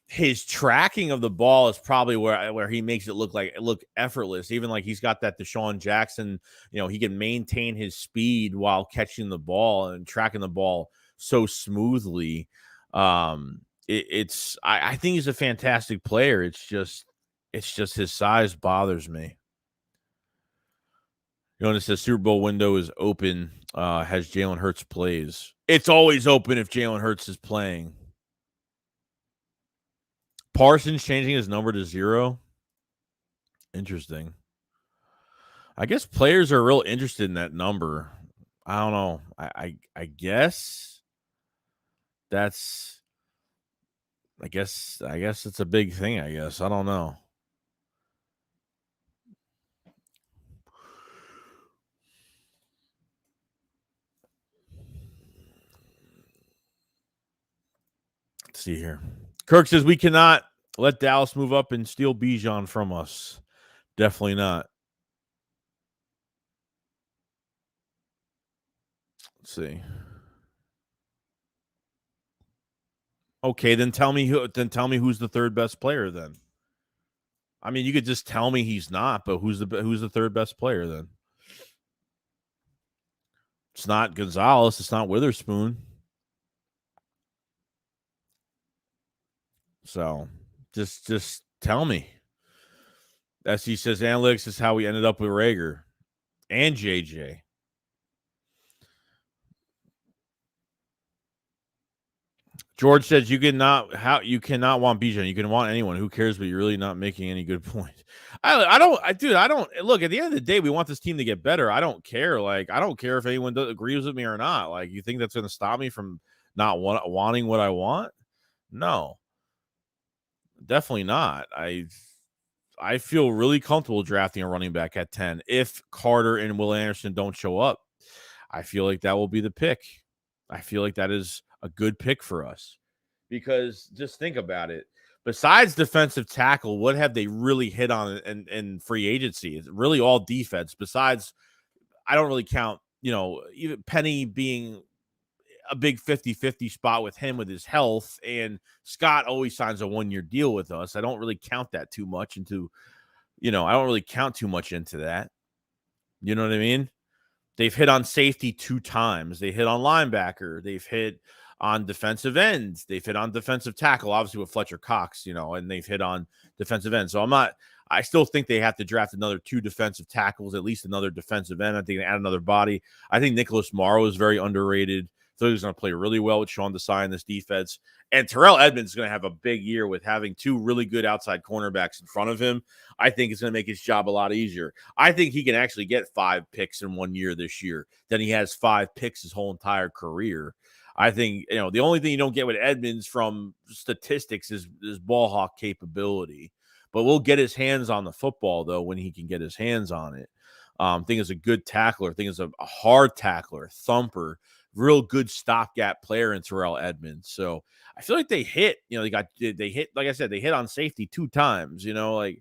[SPEAKER 1] His tracking of the ball is probably where he makes it look effortless. Even like he's got that Deshaun Jackson, he can maintain his speed while catching the ball and tracking the ball so smoothly. I think he's a fantastic player. It's just his size bothers me. It says Super Bowl window is open. Has Jalen Hurts plays? It's always open if Jalen Hurts is playing. Parsons changing his number to 0. Interesting. I guess players are real interested in that number. I don't know. I guess that's. I guess it's a big thing. I guess I don't know. Let's see here. Kirk says we cannot let Dallas move up and steal Bijan from us. Definitely not. Let's see. Okay, then tell me who's the third best player then. You could just tell me he's not, but who's the third best player then? It's not Gonzalez. It's not Witherspoon. So just tell me. SC says analytics is how we ended up with Rager and JJ. George says you cannot want Bijan. You can want anyone. Who cares? But you're really not making any good point. I don't look. At the end of the day, we want this team to get better. I don't care. Like, I don't care if anyone agrees with me or not. Like, you think that's going to stop me from not wanting what I want? No, definitely not. I feel really comfortable drafting a running back at 10 if Carter and Will Anderson don't show up. I feel like that will be the pick. I feel like that is a good pick for us, because just think about it. Besides defensive tackle, what have they really hit on in free agency? It's really all defense. Besides, I don't really count, even Penny being a big 50-50 spot with him with his health, and Scott always signs a 1-year deal with us. I don't really count that too much into, I don't really count too much into that. You know what I mean? They've hit on safety 2 times. They hit on linebacker. They've hit on defensive ends. They've hit on defensive tackle, obviously with Fletcher Cox, and they've hit on defensive end. So I still think they have to draft another 2 defensive tackles, at least another defensive end. I think they add another body. I think Nicholas Morrow is very underrated. I thought he was going to play really well with Sean Desai in this defense. And Terrell Edmonds is going to have a big year with having 2 really good outside cornerbacks in front of him. I think it's going to make his job a lot easier. I think he can actually get 5 picks in 1 year this year. Then he has 5 picks his whole entire career. I think, the only thing you don't get with Edmonds from statistics is ball hawk capability. But we'll get his hands on the football, though, when he can get his hands on it. I think is a good tackler. I think is a hard tackler, thumper, real good stopgap player in Terrell Edmonds. So I feel like they hit, they hit, like I said, they hit on safety 2 times, even though, I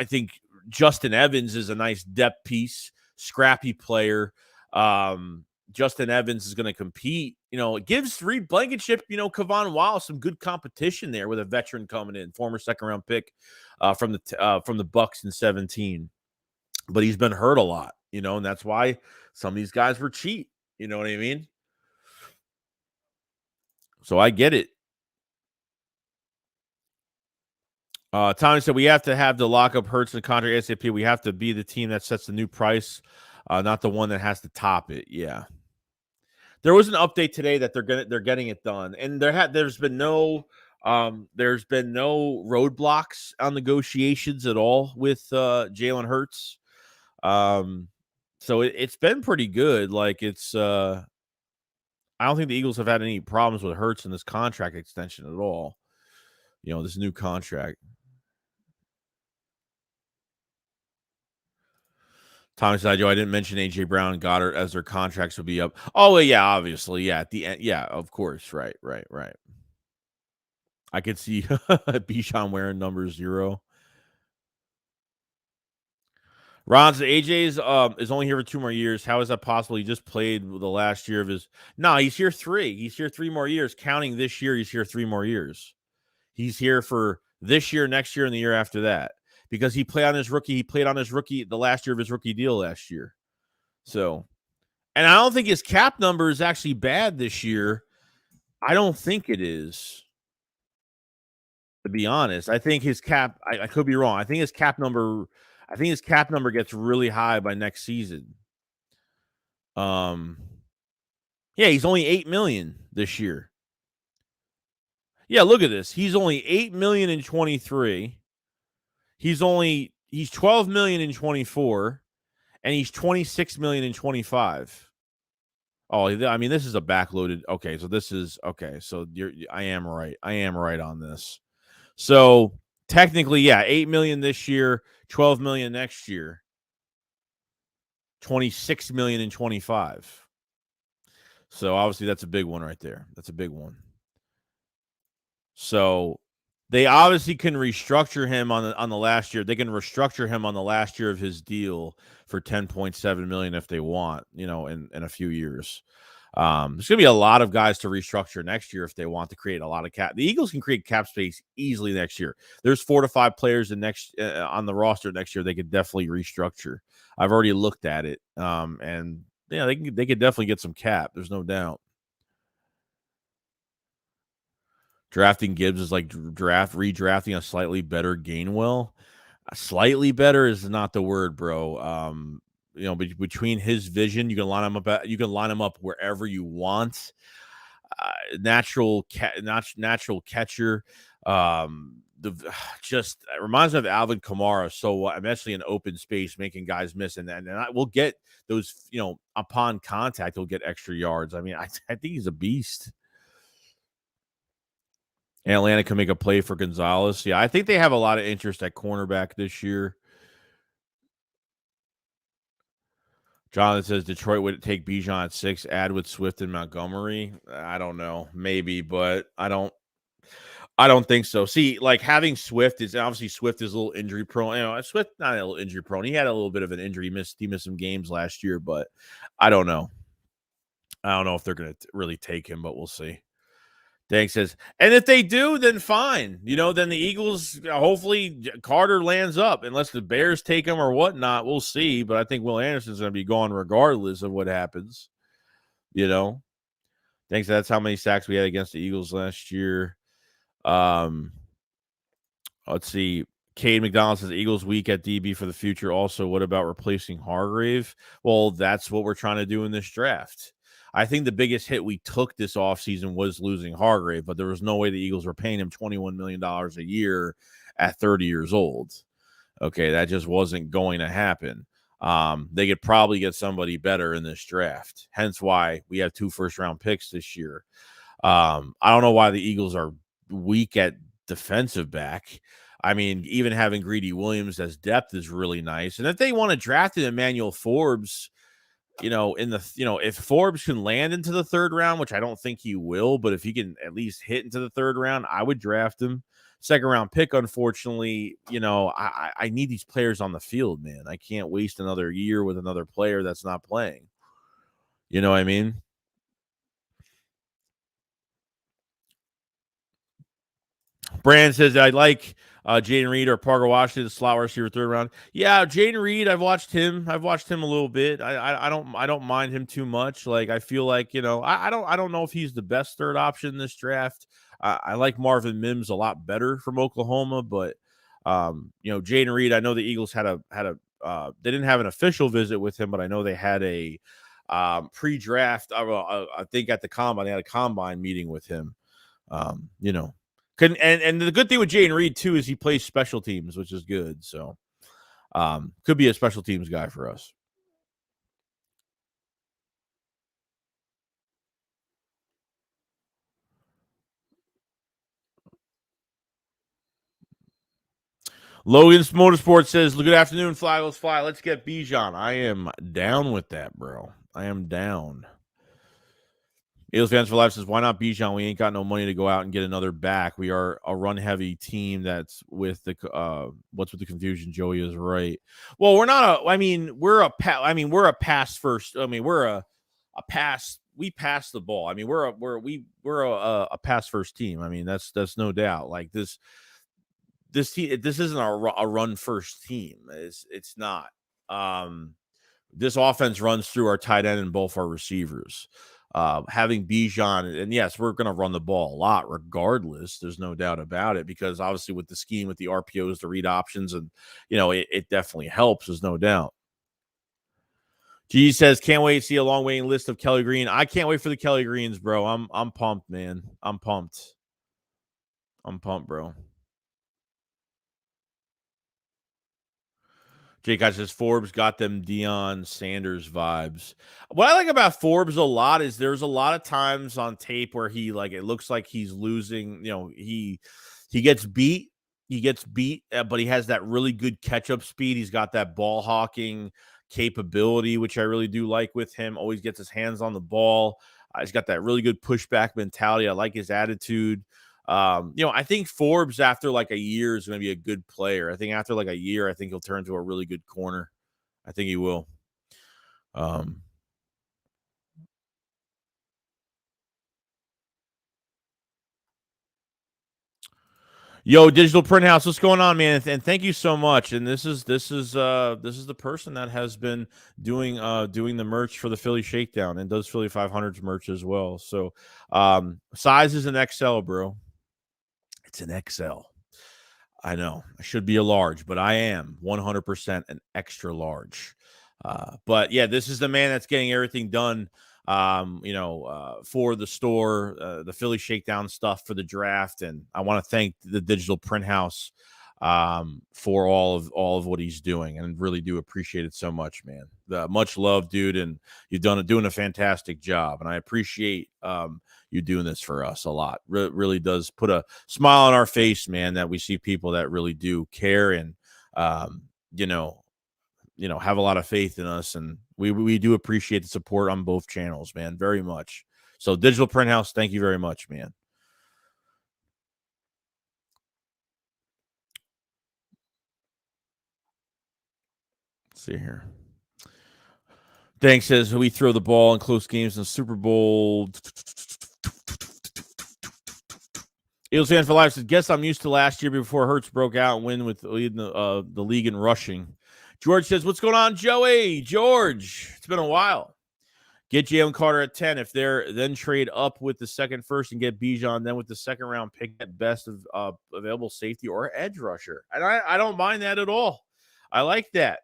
[SPEAKER 1] think Justin Evans is a nice depth piece, scrappy player. Justin Evans is going to compete. It gives Reed Blankenship, Kavon Wallace some good competition there with a veteran coming in, former 2nd-round pick from the Bucks in 2017. But he's been hurt a lot, and that's why some of these guys were cheap. You know what I mean? So I get it. Tommy said we have to have the lockup Hurts and contract ASAP. We have to be the team that sets the new price, not the one that has to top it. Yeah. There was an update today that they're getting it done, and there's been no roadblocks on negotiations at all with Jalen Hurts. So it's been pretty good. Like I don't think the Eagles have had any problems with Hurts in this contract extension at all. This new contract. Tommy said, Joe, I didn't mention A.J. Brown and Goddard as their contracts would be up. Oh, yeah, obviously. Yeah, at the end. Yeah, of course. Right. I could see Bijan wearing number 0. Ron said, AJ's is only here for 2 more years. How is that possible? He just played the last year of his. No, he's here 3. He's here 3 more years. Counting this year, he's here 3 more years. He's here for this year, next year, and the year after that. Because he played on his rookie the last year of his rookie deal last year. So, and I don't think his cap number is actually bad this year. I don't think it is, to be honest. I think his cap, I could be wrong. I think his cap number gets really high by next season. Yeah, he's only $8 million this year. Yeah, look at this. He's only $8 million in 23. He's $12 million in 24, and he's $26 million in 25. Oh, I mean, this is a backloaded. Okay, so this is okay. So I am right. I am right on this. So technically, yeah, $8 million this year, $12 million next year, $26 million in 25. So obviously, that's a big one right there. That's a big one. So they obviously can restructure him on the last year. They can restructure him on the last year of his deal for $10.7 million if they want, in a few years. There's going to be a lot of guys to restructure next year if they want to create a lot of cap. The Eagles can create cap space easily next year. There's 4 to 5 players on the roster next year they could definitely restructure. I've already looked at it, and yeah, they could definitely get some cap. There's no doubt. Drafting Gibbs is like redrafting a slightly better Gainwell. Slightly better is not the word, bro. Between his vision, you can line him up wherever you want. natural catcher. The just it reminds me of Alvin Kamara. So I'm actually in open space making guys miss, and I will get those. Upon contact, he'll get extra yards. I mean, I think he's a beast. And Atlanta can make a play for Gonzalez. Yeah, I think they have a lot of interest at cornerback this year. Jonathan says Detroit would take Bijan at 6, add with Swift and Montgomery. I don't know, maybe, but I don't think so. See, like having Swift is obviously Swift is a little injury prone. Swift not a little injury prone. He had a little bit of an injury. He missed some games last year, but I don't know. I don't know if they're going to really take him, but we'll see. Dank says, and if they do, then fine. Then the Eagles, hopefully Carter lands up. Unless the Bears take him or whatnot, we'll see. But I think Will Anderson's going to be gone regardless of what happens. Thanks. That's how many sacks we had against the Eagles last year. Let's see. Cade McDonald says Eagles weak at DB for the future. Also, what about replacing Hargrave? Well, that's what we're trying to do in this draft. I think the biggest hit we took this offseason was losing Hargrave, but there was no way the Eagles were paying him $21 million a year at 30 years old. Okay, that just wasn't going to happen. They could probably get somebody better in this draft, hence why we have 2 first-round picks this year. I don't know why the Eagles are weak at defensive back. I mean, even having Greedy Williams as depth is really nice. And if they want to draft an Emmanuel Forbes, if Forbes can land into the 3rd round, which I don't think he will, but if he can at least hit into the 3rd round, I would draft him. 2nd round pick, unfortunately, I need these players on the field, man. I can't waste another year with another player that's not playing. You know what I mean? Brand says, I like Jaden Reed or Parker Washington, the slot receiver 3rd round. Yeah, Jaden Reed, I've watched him a little bit. I don't mind him too much. Like I feel like, I don't know if he's the best 3rd option in this draft. I like Marvin Mims a lot better from Oklahoma, but Jaden Reed, I know the Eagles had a they didn't have an official visit with him, but I know they had a pre-draft. I think at the combine, they had a combine meeting with him. And the good thing with Jaden Reed too is he plays special teams, which is good. So could be a special teams guy for us. Logan's Motorsport says, good afternoon, Fly. Let's fly. Let's get Bijan. I am down with that, bro. I am down. Eagles Fans for Life says, why not Bijan? We ain't got no money to go out and get another back. We are a run-heavy team that's with the what's with the confusion. Joey is right. Well, we're not we're a pass first. We're a pass. We pass the ball. We're a pass first team. That's no doubt. Like this team, this isn't a run first team. It's not. This offense runs through our tight end and both our receivers. Having Bijan, and yes, we're going to run the ball a lot regardless. There's no doubt about it, because obviously with the scheme, with the RPOs, the read options, and it definitely helps. There's no doubt. G says, can't wait to see a long waiting list of Kelly Green. I can't wait for the Kelly Greens, bro. I'm pumped, man. I'm pumped, bro. Jake says Forbes got them Deion Sanders vibes. What I like about Forbes a lot is there's a lot of times on tape where it looks like he's losing. He gets beat. But he has that really good catch-up speed. He's got that ball hawking capability, which I really do like with him. Always gets his hands on the ball. He's got that really good pushback mentality. I like his attitude. I think Forbes after like a year is going to be a good player. I think after like a year, I think he'll turn into a really good corner. I think he will. Yo, Digital Print House, what's going on, man? And thank you so much. And this is the person that has been doing the merch for the Philly Shakedown and does Philly 500's merch as well. So size is an XL, bro. It's an XL. I know I should be a large, but I am 100% an extra large. But yeah, this is the man that's getting everything done for the store, the Philly Shakedown stuff for the draft. And I want to thank the digital print house for all of what he's doing, and really do appreciate it so much, man. Much love, dude, and you've doing a fantastic job, and I appreciate you doing this for us a lot. Really does put a smile on our face, man, that we see people that really do care and have a lot of faith in us, and we do appreciate the support on both channels, man, very much. So Digital Print House, thank you very much, man. Let's see here. Dank says we throw the ball in close games in the Super Bowl. Eagles fan for life says, guess I'm used to last year before Hurts broke out and win with leading the league in rushing. George says, what's going on, Joey? George, it's been a while. Get Jalen Carter at 10. If they're then trade up with the second first and get Bijan, then with the second round pick at best of available safety or edge rusher. And I don't mind that at all. I like that.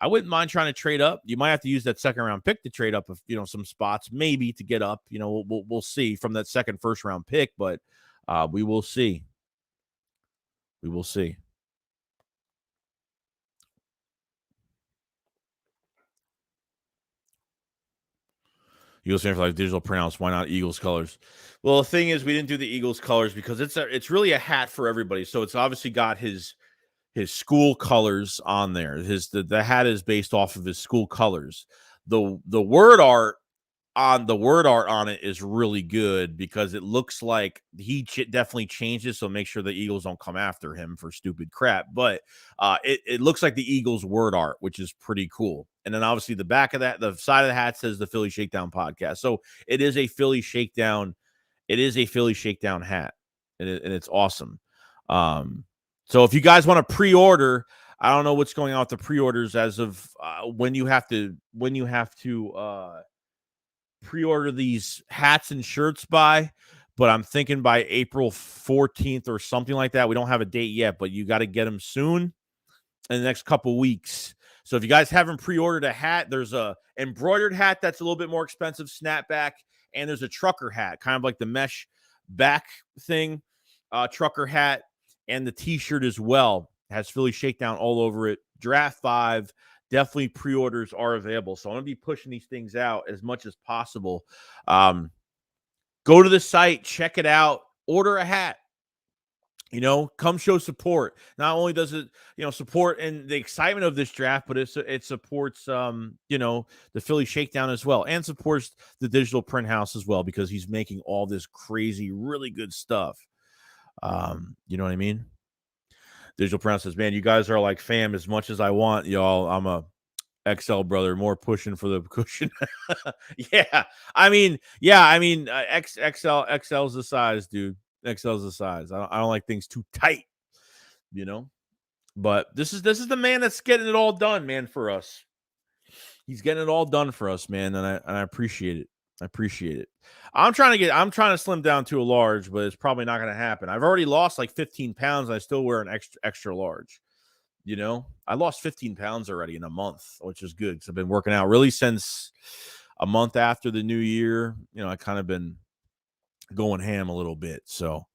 [SPEAKER 1] I wouldn't mind trying to trade up. You might have to use that second round pick to trade up, some spots, maybe to get up. We'll see from that second first round pick, but we will see. We will see. Eagles fan for life, digital printouts. Why not Eagles colors? Well, the thing is, we didn't do the Eagles colors because it's really a hat for everybody. So it's obviously got his school colors on there. The hat is based off of his school colors. The word art on it is really good because it looks like he definitely changes. So make sure the Eagles don't come after him for stupid crap. But it looks like the Eagles word art, which is pretty cool. And then obviously the back of that, the side of the hat says the Philly Shakedown Podcast. So it is a Philly Shakedown. It is a Philly Shakedown hat, and it's awesome. So if you guys want to pre-order, I don't know what's going on with the pre-orders as of when you have to pre-order these hats and shirts by, but I'm thinking by April 14th or something like that. We don't have a date yet, but you got to get them soon in the next couple weeks. So if you guys haven't pre-ordered a hat, there's a embroidered hat that's a little bit more expensive, snapback, and there's a trucker hat, kind of like the mesh back thing, trucker hat, and the t-shirt as well. It has Philly Shakedown all over it. Draft 5. Definitely pre-orders are available. So I'm going to be pushing these things out as much as possible. Go to the site, check it out, order a hat. Come show support. Not only does it, support and the excitement of this draft, but it supports, the Philly Shakedown as well, and supports the digital print house as well, because he's making all this crazy, really good stuff. You know what I mean? Digital print house says, man, you guys are like fam as much as I want y'all. I'm a XL brother, more pushing for the cushion. XL's the size, dude. XL's the size. I don't like things too tight, But this is the man that's getting it all done, man, for us. He's getting it all done for us, man, and I appreciate it. I appreciate it. I'm trying to slim down to a large, but it's probably not going to happen. I've already lost like 15 pounds. And I still wear an extra large. I lost 15 pounds already in a month, which is good because I've been working out really since a month after the new year. I kind of been going ham a little bit. So,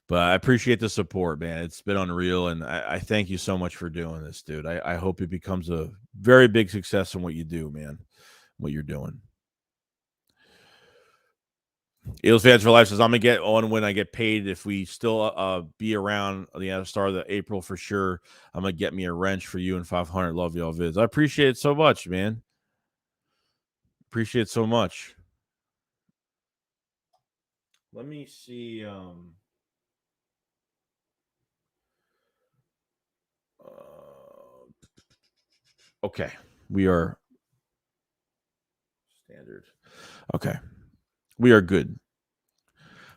[SPEAKER 1] but I appreciate the support, man. It's been unreal. And I thank you so much for doing this, dude. I hope it becomes a very big success in what you do, man, what you're doing. Eagles fans for life says, I'm going to get on when I get paid. If we still be around the start of the April for sure, I'm going to get me a wrench for you and 500. Love y'all vids. I appreciate it so much, man. Appreciate it so much. Let me see. Okay. We are standard. Okay. We are good.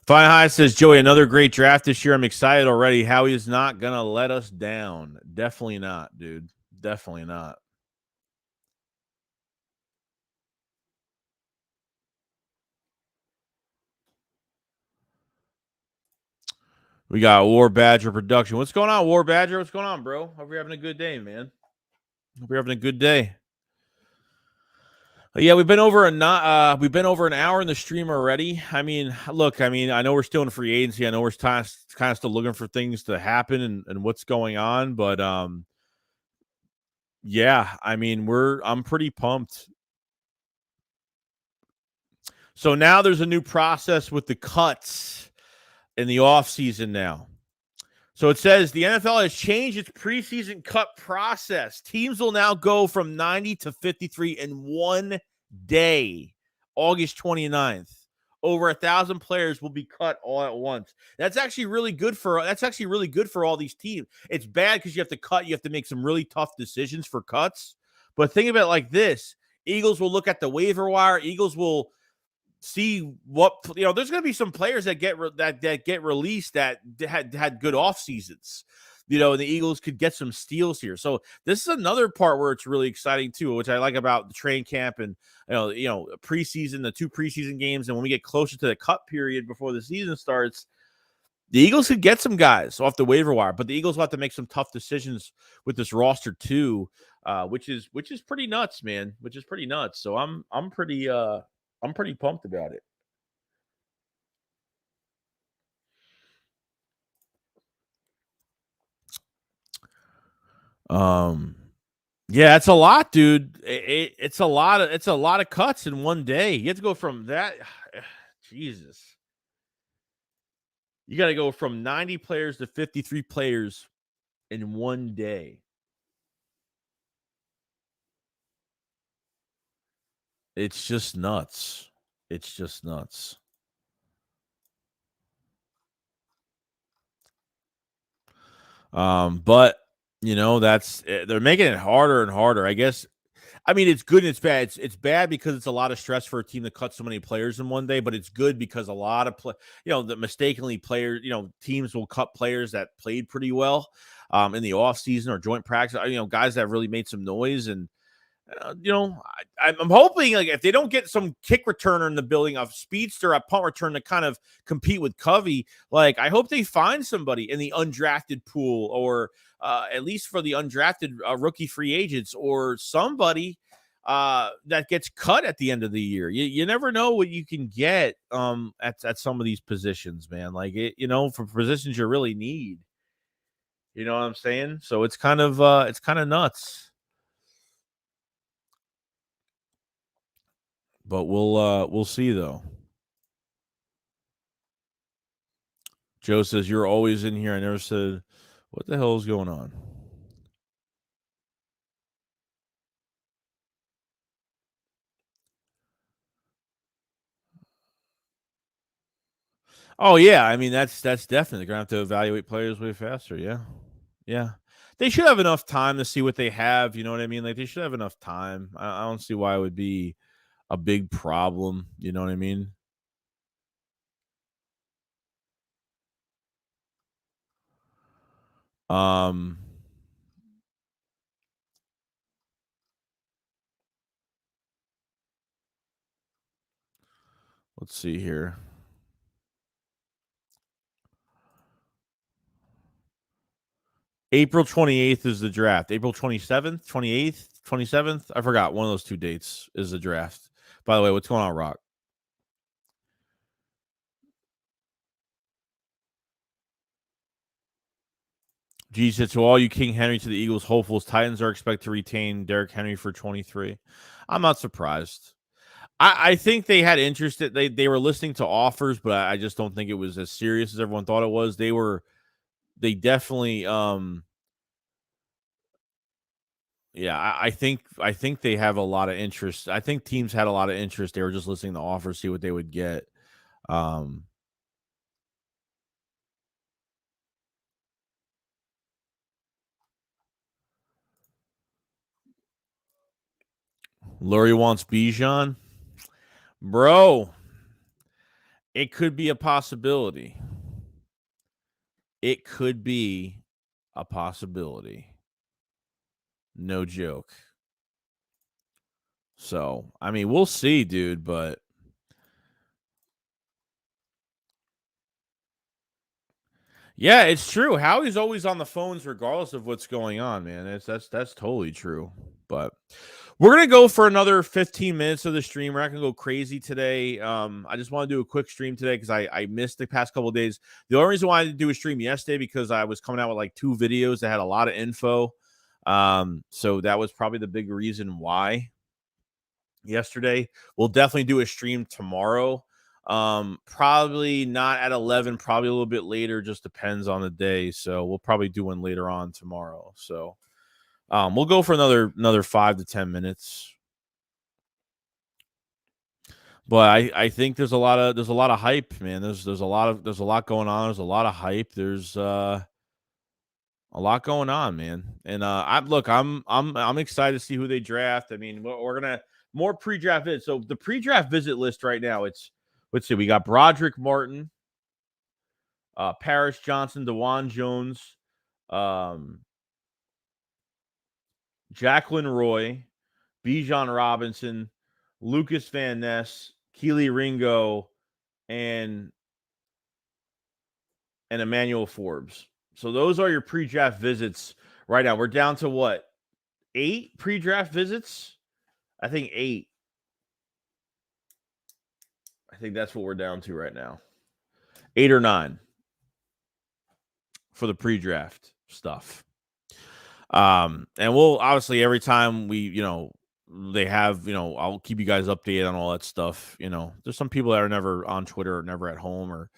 [SPEAKER 1] Fine High says, Joey, another great draft this year. I'm excited already. Howie is not going to let us down. Definitely not, dude. Definitely not. We got War Badger production. What's going on, War Badger? What's going on, bro? Hope you're having a good day, man. Hope you're having a good day. Yeah, we've been over an hour in the stream already. I mean, look, I mean, I know we're still in free agency. I know we're kind of still looking for things to happen and what's going on, but yeah, I mean, I'm pretty pumped. So now there's a new process with the cuts in the offseason now. So it says the NFL has changed its preseason cut process. Teams will now go from 90 to 53 in one day, August 29th. Over 1,000 players will be cut all at once. That's actually really good for all these teams. It's bad because you have to make some really tough decisions for cuts. But think of it like this: Eagles will look at the waiver wire. Eagles will see what there's going to be some players that get released that had good off seasons. And the Eagles could get some steals here. So this is another part where it's really exciting too, which I like about the train camp and preseason, the 2 preseason games, and when we get closer to the cut period before the season starts, the Eagles could get some guys off the waiver wire, but the Eagles will have to make some tough decisions with this roster too, which is pretty nuts, man. Which is pretty nuts. So I'm pretty pumped about it. Yeah, it's a lot, dude. It's a lot of cuts in one day. You have to go from that. Jesus, you got to go from 90 players to 53 players in one day. It's just nuts. It's just nuts. But they're making it harder and harder. I guess. I mean, it's good and it's bad. It's bad because it's a lot of stress for a team to cut so many players in one day, but it's good because a lot of that mistakenly players, teams will cut players that played pretty well in the offseason or joint practice, guys that really made some noise. And I'm hoping, like, if they don't get some kick returner in the building, of speedster at punt return to kind of compete with Covey, like, I hope they find somebody in the undrafted pool, or at least for the undrafted rookie free agents, or somebody that gets cut at the end of the year. You never know what you can get at some of these positions, man. Like, for positions you really need. You know what I'm saying? So it's kind of nuts. But we'll see though. Joe says you're always in here. I never said what the hell is going on. Oh yeah, I mean that's definitely gonna have to evaluate players way faster. Yeah, yeah. They should have enough time to see what they have. You know what I mean? Like, they should have enough time. I don't see why it would be a big problem. You know what I mean? Um, let's see here. April 28th is the draft. April 27th, 28th, 27th. I forgot. One of those 2 dates is the draft. By the way, what's going on, Rock? G said, to all you King Henry to the Eagles hopefuls, Titans are expected to retain Derrick Henry for 23. I'm not surprised. I think they had interest. They were listening to offers, but I just don't think it was as serious as everyone thought it was. They definitely yeah, I think they have a lot of interest. I think teams had a lot of interest. They were just listening to offers, see what they would get. Lurie wants Bijan. Bro, it could be a possibility. It could be a possibility. No joke. So, I mean, we'll see, dude, but yeah, it's true. Howie's always on the phones regardless of what's going on, man. That's totally true. But we're going to go for another 15 minutes of the stream. We're not going to go crazy today. I just want to do a quick stream today because I missed the past couple of days. The only reason why I didn't do a stream yesterday because I was coming out with like 2 videos that had a lot of info. So that was probably the big reason why yesterday. We'll definitely do a stream tomorrow. Probably not at 11, probably a little bit later, just depends on the day. So we'll probably do one later on tomorrow. So we'll go for another 5 to 10 minutes. But I think there's a lot of hype, man. There's a lot going on. There's a lot of hype. There's a lot going on, man. And I'm excited to see who they draft. I mean, we're gonna more pre-draft visits. So the pre-draft visit list right now, let's see, we got Broderick Martin, Paris Johnson, DeJuan Jones, Jacqueline Roy, Bijan Robinson, Lucas Van Ness, Keely Ringo, and Emmanuel Forbes. So those are your pre-draft visits right now. We're down to what? 8 pre-draft visits? I think 8. I think that's what we're down to right now. 8 or 9 for the pre-draft stuff. And we'll obviously every time they have, I'll keep you guys updated on all that stuff. There's some people that are never on Twitter or never at home or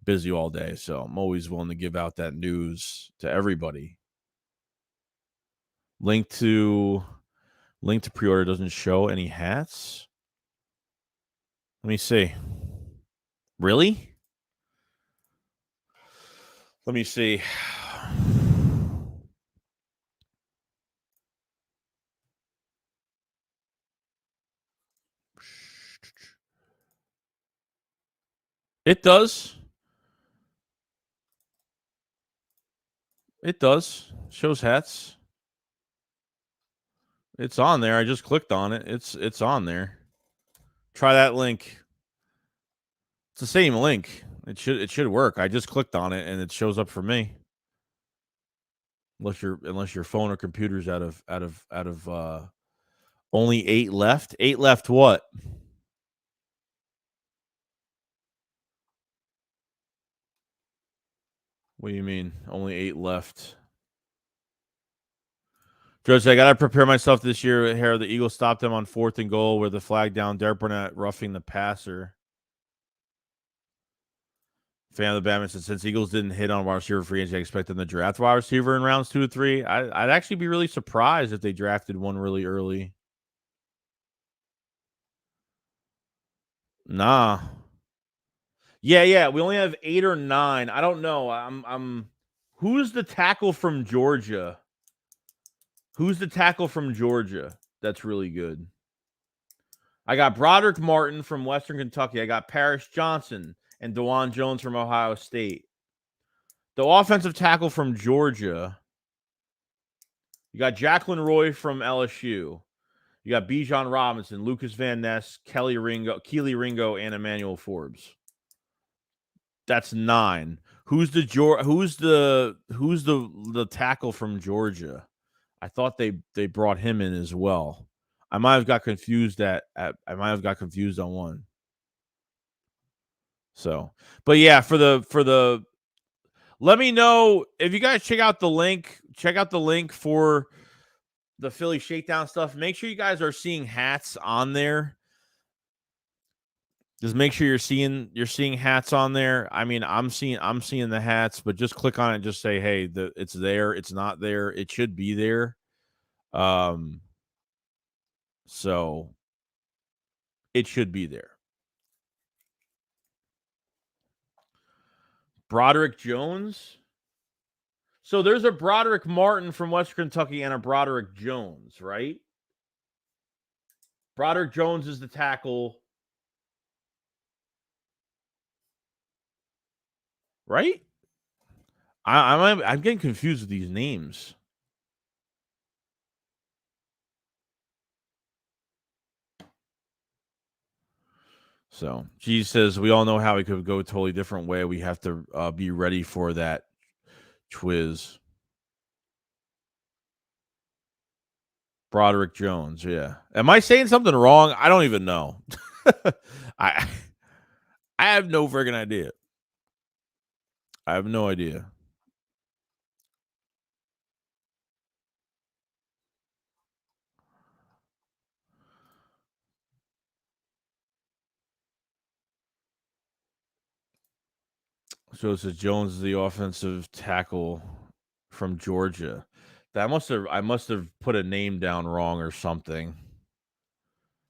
[SPEAKER 1] busy all day. So I'm always willing to give out that news to everybody. Link to pre-order doesn't show any hats. Let me see. Really? Let me see. It does. It does. Shows hats. It's on there. I just clicked on it. It's on there. Try that link. It's the same link. It should work. I just clicked on it and it shows up for me. Unless your phone or computer's out of only 8 left. 8 left what? What do you mean? Only 8 left. Judge, I got to prepare myself this year. Here, the Eagles stopped them on 4th and goal with the flag down. Derek Burnett roughing the passer. Fan of the Batman said, since Eagles didn't hit on wide receiver free agency, I expect them to draft wide receiver in rounds 2 or 3. I'd actually be really surprised if they drafted one really early. Nah. Yeah. We only have 8 or 9. I don't know. Who's the tackle from Georgia? Who's the tackle from Georgia that's really good? I got Broderick Martin from Western Kentucky. I got Paris Johnson and DeJuan Jones from Ohio State. The offensive tackle from Georgia, you got Jacqueline Roy from LSU. You got Bijan Robinson, Lucas Van Ness, Keely Ringo, and Emmanuel Forbes. That's 9. Who's the tackle from Georgia? I thought they brought him in as well. I might have got confused on one. So, but yeah, for the let me know if you guys check out the link. Check out the link for the Philly Shakedown stuff. Make sure you guys are seeing hats on there. Just make sure you're seeing hats on there. I mean, I'm seeing the hats, but just click on it and just say, hey, it's there, it's not there, it should be there. So it should be there. Broderick Jones. So there's a Broderick Martin from Western Kentucky and a Broderick Jones, right? Broderick Jones is the tackle. Right? I'm getting confused with these names. So G says we all know how it could go a totally different way. We have to be ready for that. Twiz. Broderick Jones, yeah. Am I saying something wrong? I don't even know. I have no friggin' idea. I have no idea. So it says Jones is the offensive tackle from Georgia. I must have put a name down wrong or something.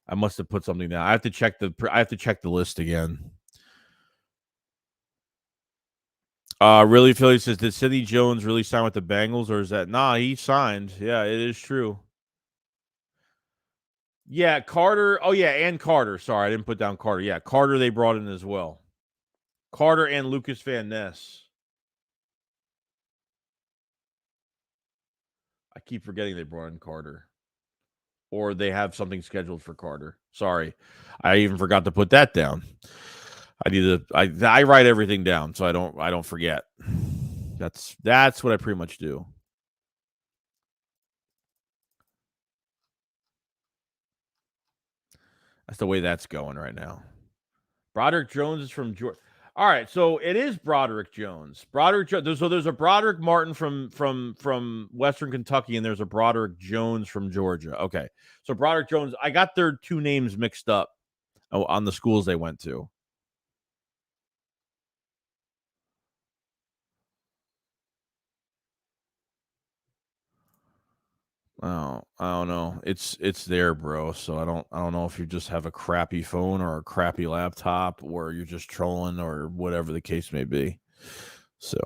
[SPEAKER 1] I must have put something down. I have to check the list again. Really, Philly says, did Sidney Jones really sign with the Bengals, or is that he signed? Yeah, it is true. Yeah, Carter. Oh yeah, and Carter. Sorry, I didn't put down Carter. Yeah, Carter they brought in as well. Carter and Lucas Van Ness. I keep forgetting they brought in Carter. Or they have something scheduled for Carter. Sorry. I even forgot to put that down. I write everything down so I don't forget. That's what I pretty much do. That's the way that's going right now. Broderick Jones is from Georgia. All right, so it is Broderick Jones. So there's a Broderick Martin from Western Kentucky, and there's a Broderick Jones from Georgia. Okay, so Broderick Jones, I got their two names mixed up on the schools they went to. Oh, I don't know. It's there, bro. So I don't know if you just have a crappy phone or a crappy laptop, or you're just trolling, or whatever the case may be. So,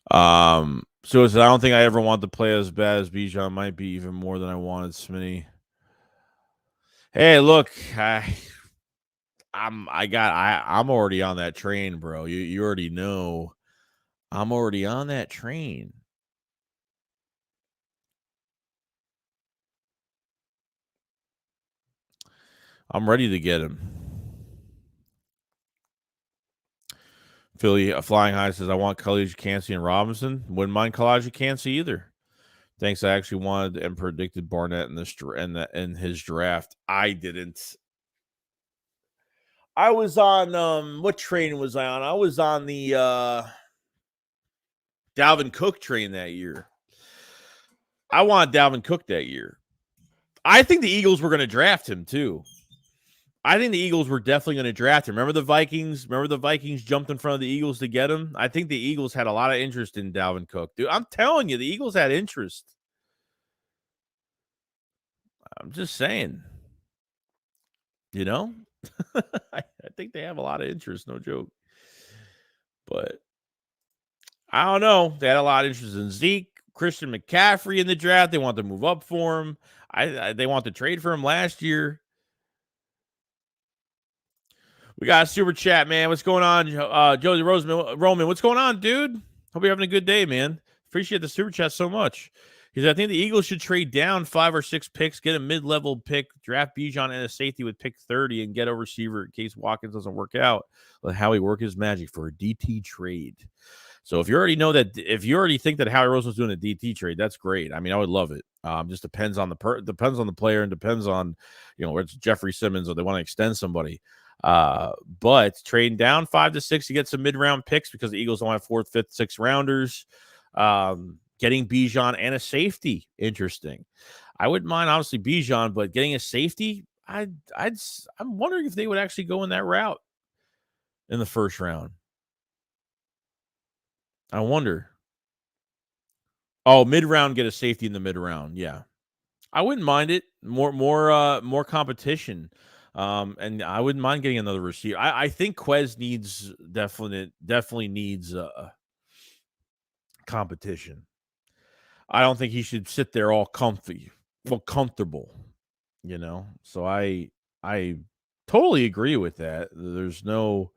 [SPEAKER 1] so I don't think I ever want to play as bad as Bijan. Might be even more than I wanted, Smitty. Hey, look, I'm already on that train, bro. You already know, I'm already on that train. I'm ready to get him. Philly Flying High says, I want Cansey and Robinson. Wouldn't mind Cansey either. Thanks. I actually wanted and predicted Barnett in his draft. I didn't. I was on what train was I on? I was on the Dalvin Cook train that year. I wanted Dalvin Cook that year. I think the Eagles were going to draft him too. I think the Eagles were definitely going to draft him. Remember the Vikings jumped in front of the Eagles to get him? I think the Eagles had a lot of interest in Dalvin Cook. Dude, I'm telling you, the Eagles had interest. I'm just saying. You know? I think they have a lot of interest, no joke. But I don't know. They had a lot of interest in Zeke, Christian McCaffrey in the draft. They want to move up for him. They want to trade for him last year. We got a super chat, man. What's going on? Josie Roman, what's going on, dude? Hope you're having a good day, man. Appreciate the super chat so much. He said, I think the Eagles should trade down 5 or 6 picks, get a mid-level pick, draft Bijan and a safety with pick 30, and get a receiver in case Watkins doesn't work out. Let Howie work his magic for a DT trade. So if you already know that, if you already think that Howie Roseman's doing a DT trade, that's great. I mean, I would love it. Just depends on the player, and depends on, where it's Jeffrey Simmons or they want to extend somebody. But trading down 5 to 6 to get some mid-round picks because the Eagles don't have 4th, 5th, 6th rounders. Getting Bijan and a safety, interesting. I wouldn't mind obviously Bijan, but getting a safety, I'm wondering if they would actually go in that route in the first round. I wonder. Oh, mid-round, get a safety in the mid-round. Yeah. I wouldn't mind it. More competition. And I wouldn't mind getting another receiver. I think Quez definitely needs competition. I don't think he should sit there all comfortable, So I totally agree with that. There's no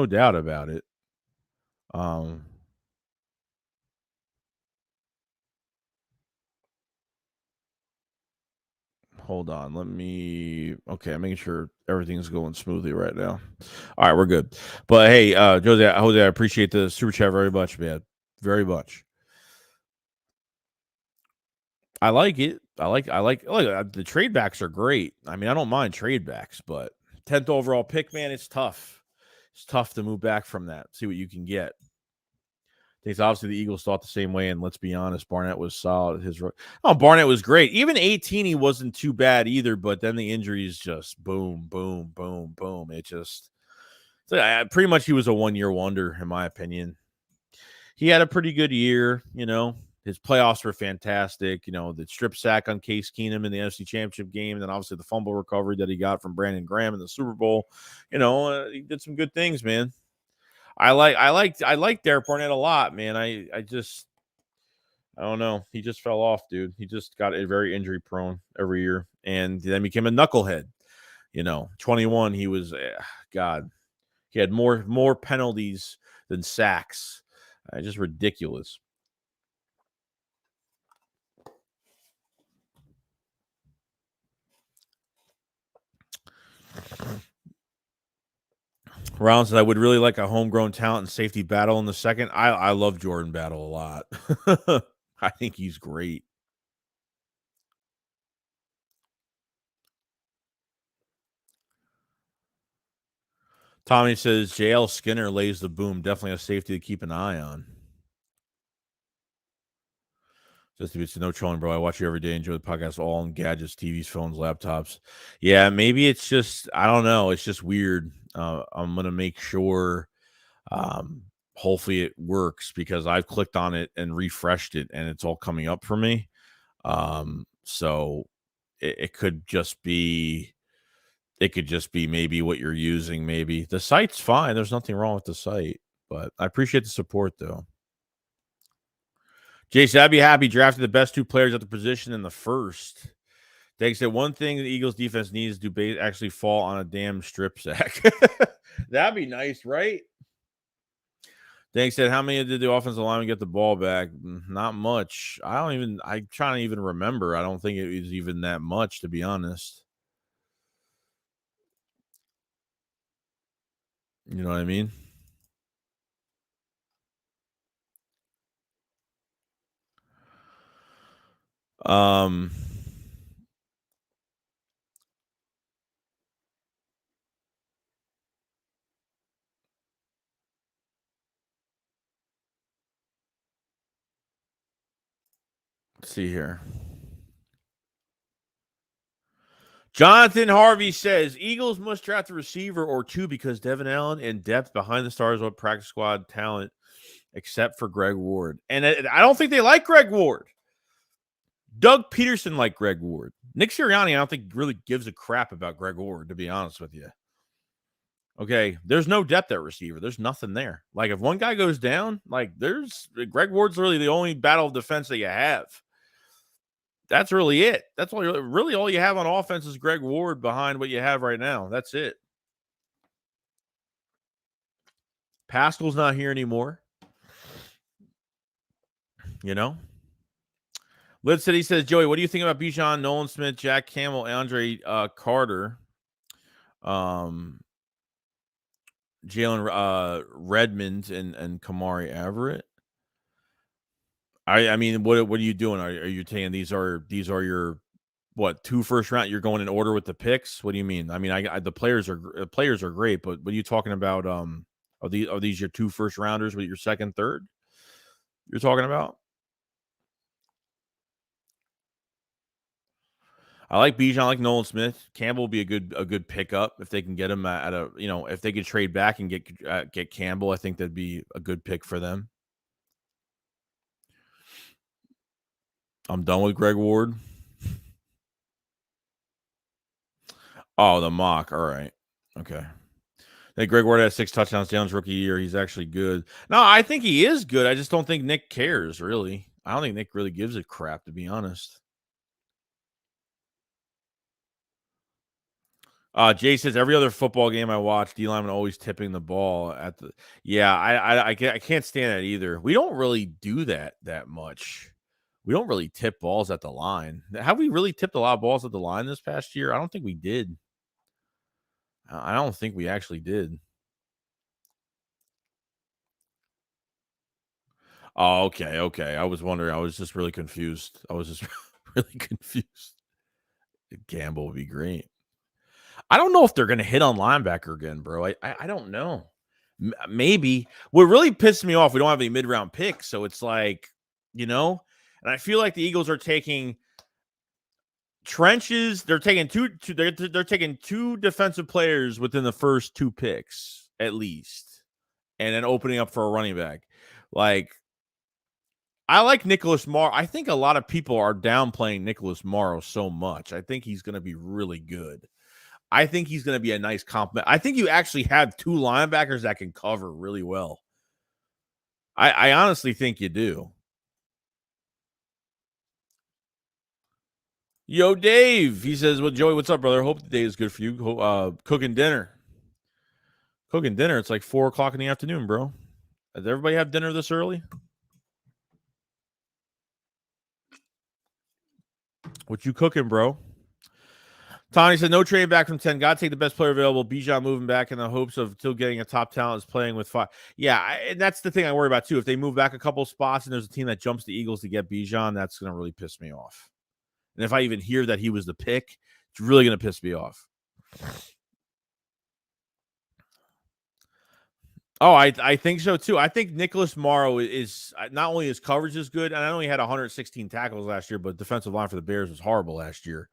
[SPEAKER 1] doubt about it. Hold on. Okay, I'm making sure everything's going smoothly right now. All right, we're good. But hey, Jose, I appreciate the super chat very much, man. Very much. I like it. Look, the trade backs are great. I mean, I don't mind trade backs, but 10th overall pick, man, it's tough. It's tough to move back from that. See what you can get. I think obviously the Eagles thought the same way, and let's be honest, Barnett was solid. Barnett was great. Even 18, he wasn't too bad either, but then the injuries just boom, boom, boom, boom. It just pretty much he was a 1-year wonder, in my opinion. He had a pretty good year, His playoffs were fantastic. The strip sack on Case Keenum in the NFC Championship game, and then obviously the fumble recovery that he got from Brandon Graham in the Super Bowl. He did some good things, man. I like Derek Barnett a lot, man. I don't know. He just fell off, dude. He just got a very injury prone every year, and then became a knucklehead. 21. He was God. He had more penalties than sacks. Just ridiculous. Round said I would really like a homegrown talent and safety battle in the second. I love Jordan Battle a lot. I think he's great. Tommy says JL Skinner lays the boom. Definitely a safety to keep an eye on. Just to be no trolling, bro. I watch you every day. Enjoy the podcast. All on gadgets, TVs, phones, laptops. Yeah, maybe it's just I don't know. It's just weird. I'm gonna make sure. Hopefully it works because I've clicked on it and refreshed it, and it's all coming up for me. So it could just be. It could just be maybe what you're using. Maybe the site's fine. There's nothing wrong with the site, but I appreciate the support though. Jason, I'd be happy drafting the best 2 players at the position in the first. They said one thing the Eagles defense needs to actually fall on a damn strip sack. That'd be nice, right? Dank said, how many did the offensive lineman get the ball back? Not much. I'm trying to even remember. I don't think it was even that much, to be honest. You know what I mean? Let's see here. Jonathan Harvey says Eagles must draft a receiver or 2 because Devin Allen and depth behind the stars with practice squad talent, except for Greg Ward. And I don't think they like Greg Ward. Doug Peterson liked Greg Ward. Nick Sirianni, I don't think really gives a crap about Greg Ward, to be honest with you. Okay, there's no depth at receiver. There's nothing there. Like if one guy goes down, Greg Ward's really the only battle of defense that you have. That's really it. That's all you have on offense is Greg Ward behind what you have right now. That's it. Pascal's not here anymore. Liv City says, Joey, what do you think about Bijan, Nolan Smith, Jack Campbell, Andre Carter, Jalen Redmond, and Kamari Everett? I mean, what are you doing? Are you saying these are your 2 first round? You're going in order with the picks? What do you mean? I mean, the players are great, but what are you talking about? Are these your 2 first rounders with your second, third? You're talking about? I like Bijan. I like Nolan Smith. Campbell will be a good pickup if they can get him at a if they could trade back and get Campbell. I think that'd be a good pick for them. I'm done with Greg Ward. Oh, the mock. All right. Okay. Hey, Greg Ward had 6 touchdowns Jones rookie year. He's actually good. No, I think he is good. I just don't think Nick cares, really. I don't think Nick really gives a crap, to be honest. Jay says every other football game I watch, D lineman always tipping the ball at the. Yeah, I can't stand that either. We don't really do that much. We don't really tip balls at the line. Have we really tipped a lot of balls at the line this past year? I don't think we did. I don't think we actually did. Oh, okay. I was wondering. I was just really confused. really confused. Gamble would be great. I don't know if they're going to hit on linebacker again, bro. I don't know. Maybe. What really pissed me off, we don't have any mid-round picks, so it's like, and I feel like the Eagles are taking trenches. They're taking they're taking two defensive players within the first two picks at least, and then opening up for a running back. Like, I like Nicholas Morrow. I think a lot of people are downplaying Nicholas Morrow so much. I think he's going to be really good. I think he's going to be a nice compliment. I think you actually have two linebackers that can cover really well. I honestly think you do. Yo, Dave. He says, well, Joey, what's up, brother? Hope the day is good for you. Cooking dinner. It's like 4 o'clock in the afternoon, bro. Does everybody have dinner this early? What you cooking, bro? Tony said, no trading back from 10. Got to take the best player available. Bijan moving back in the hopes of still getting a top talent is playing with 5. Yeah, and that's the thing I worry about, too. If they move back a couple spots and there's a team that jumps the Eagles to get Bijan, that's going to really piss me off. And if I even hear that he was the pick, it's really going to piss me off. Oh, I think so, too. I think Nicholas Morrow is not only his coverage is good, and I know he had 116 tackles last year, but defensive line for the Bears was horrible last year.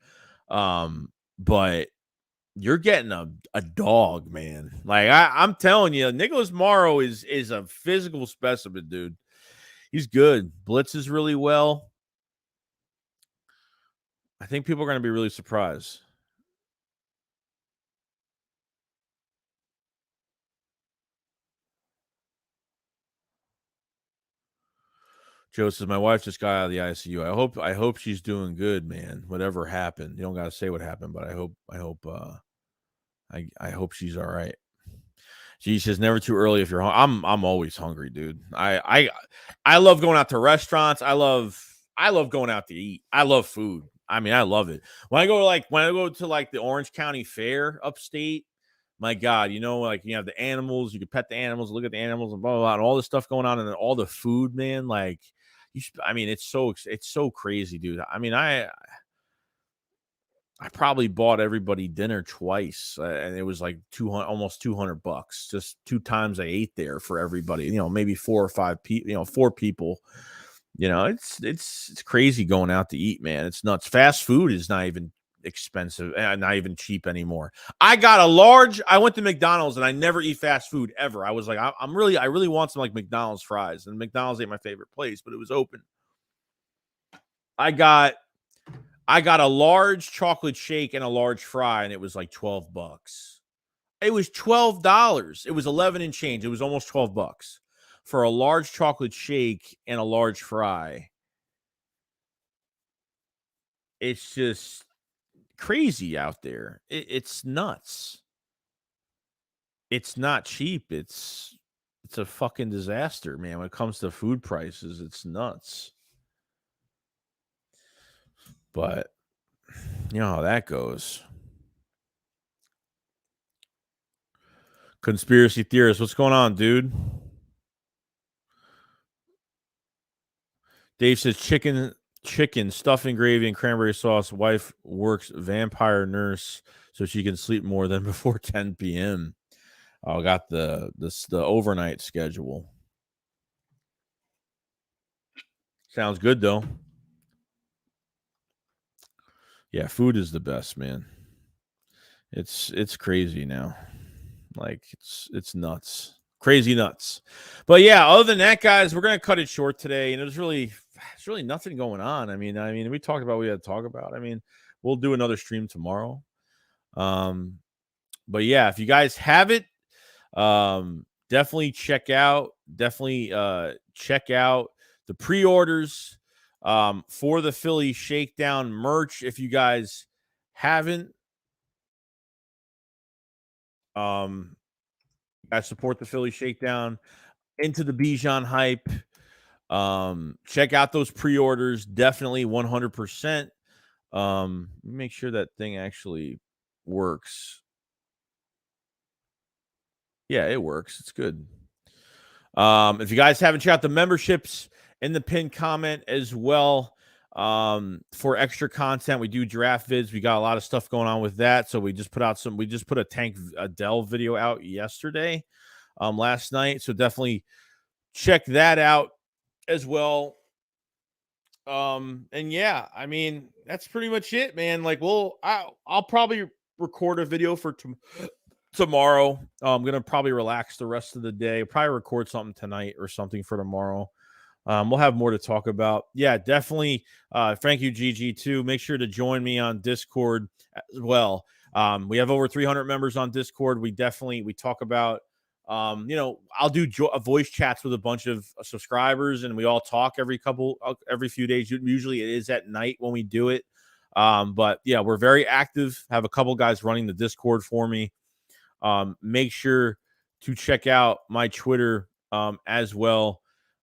[SPEAKER 1] But you're getting a dog, man. Like, I'm telling you, Nicholas Morrow is a physical specimen, dude. He's good. Blitzes really well. I think people are going to be really surprised. Joe says, my wife just got out of the ICU. I hope she's doing good, man. Whatever happened. You don't got to say what happened, but I hope she's all right. She says, never too early if you're hungry. I'm always hungry, dude. I love going out to restaurants. I love going out to eat. I love food. I mean, I love it. When I go to the Orange County Fair upstate, my God, like you have the animals, you can pet the animals, look at the animals, and blah blah blah, and all this stuff going on, and then all the food, man. Like, it's so crazy, dude. I mean, I probably bought everybody dinner twice, and it was like almost $200 just 2 times I ate there for everybody. Maybe 4 or 5 people. 4 people. It's crazy going out to eat, man. It's nuts. Fast food is not even expensive and not even cheap anymore. I went to McDonald's and I never eat fast food ever. I was like, I really want some like McDonald's fries, and McDonald's ain't my favorite place, but it was open. I got a large chocolate shake and a large fry, and it was like $12. It was $12. It was 11 and change. It was almost $12 for a large chocolate shake and a large fry. It's just crazy out there. It's nuts. It's not cheap. It's a fucking disaster, man. When it comes to food prices, it's nuts. But you know how that goes. Conspiracy theorists, what's going on, dude? Dave says chicken, stuffing gravy, and cranberry sauce. Wife works vampire nurse so she can sleep more than before 10 p.m. I got the overnight schedule. Sounds good though. Yeah, food is the best, man. It's crazy now. Like it's nuts. Crazy nuts. But yeah, other than that, guys, we're gonna cut it short today. And there's really nothing going on. I mean, we talked about what we had to talk about. I mean, we'll do another stream tomorrow. But yeah, if you guys have it, definitely check out the pre-orders for the Philly Shakedown merch. If you guys haven't, guys support the Philly Shakedown, into the Bijan hype. Check out those pre-orders. Definitely 100%. Make sure that thing actually works. Yeah, it works. It's good. If you guys haven't checked out the memberships in the pinned comment as well, For extra content, we do draft vids. We got a lot of stuff going on with that. So we just put a Tank Adele video out yesterday, last night. So definitely check that out as well. And yeah, I mean, that's pretty much it, man. Like, I'll probably record a video for tomorrow. I'm gonna probably relax the rest of the day. Probably record something tonight or something for tomorrow. We'll have more to talk about. Yeah, definitely. Thank you, GG, too. Make sure to join me on Discord as well. We have over 300 members on Discord. We talk about, I'll do voice chats with a bunch of subscribers, and we all talk every few days. Usually it is at night when we do it. But yeah, we're very active. Have a couple guys running the Discord for me. Make sure to check out my Twitter as well.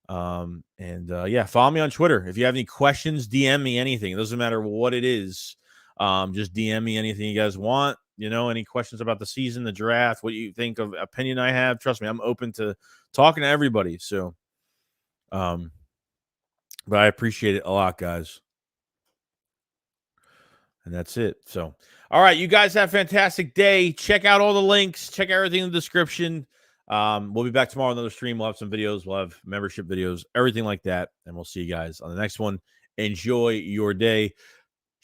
[SPEAKER 1] Yeah, follow me on Twitter. If you have any questions, DM me anything. It doesn't matter what it is. Just DM me anything you guys want. Any questions about the season, the draft, what you think of opinion I have. Trust me, I'm open to talking to everybody. So, but I appreciate it a lot, guys. And that's it. So, all right, you guys have a fantastic day. Check out all the links. Check everything in the description. We'll be back tomorrow on another stream. We'll have some videos. We'll have membership videos, everything like that. And we'll see you guys on the next one. Enjoy your day.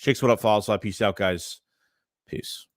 [SPEAKER 1] SHAKESQUAD up, follow, slide. Peace out, guys. Peace.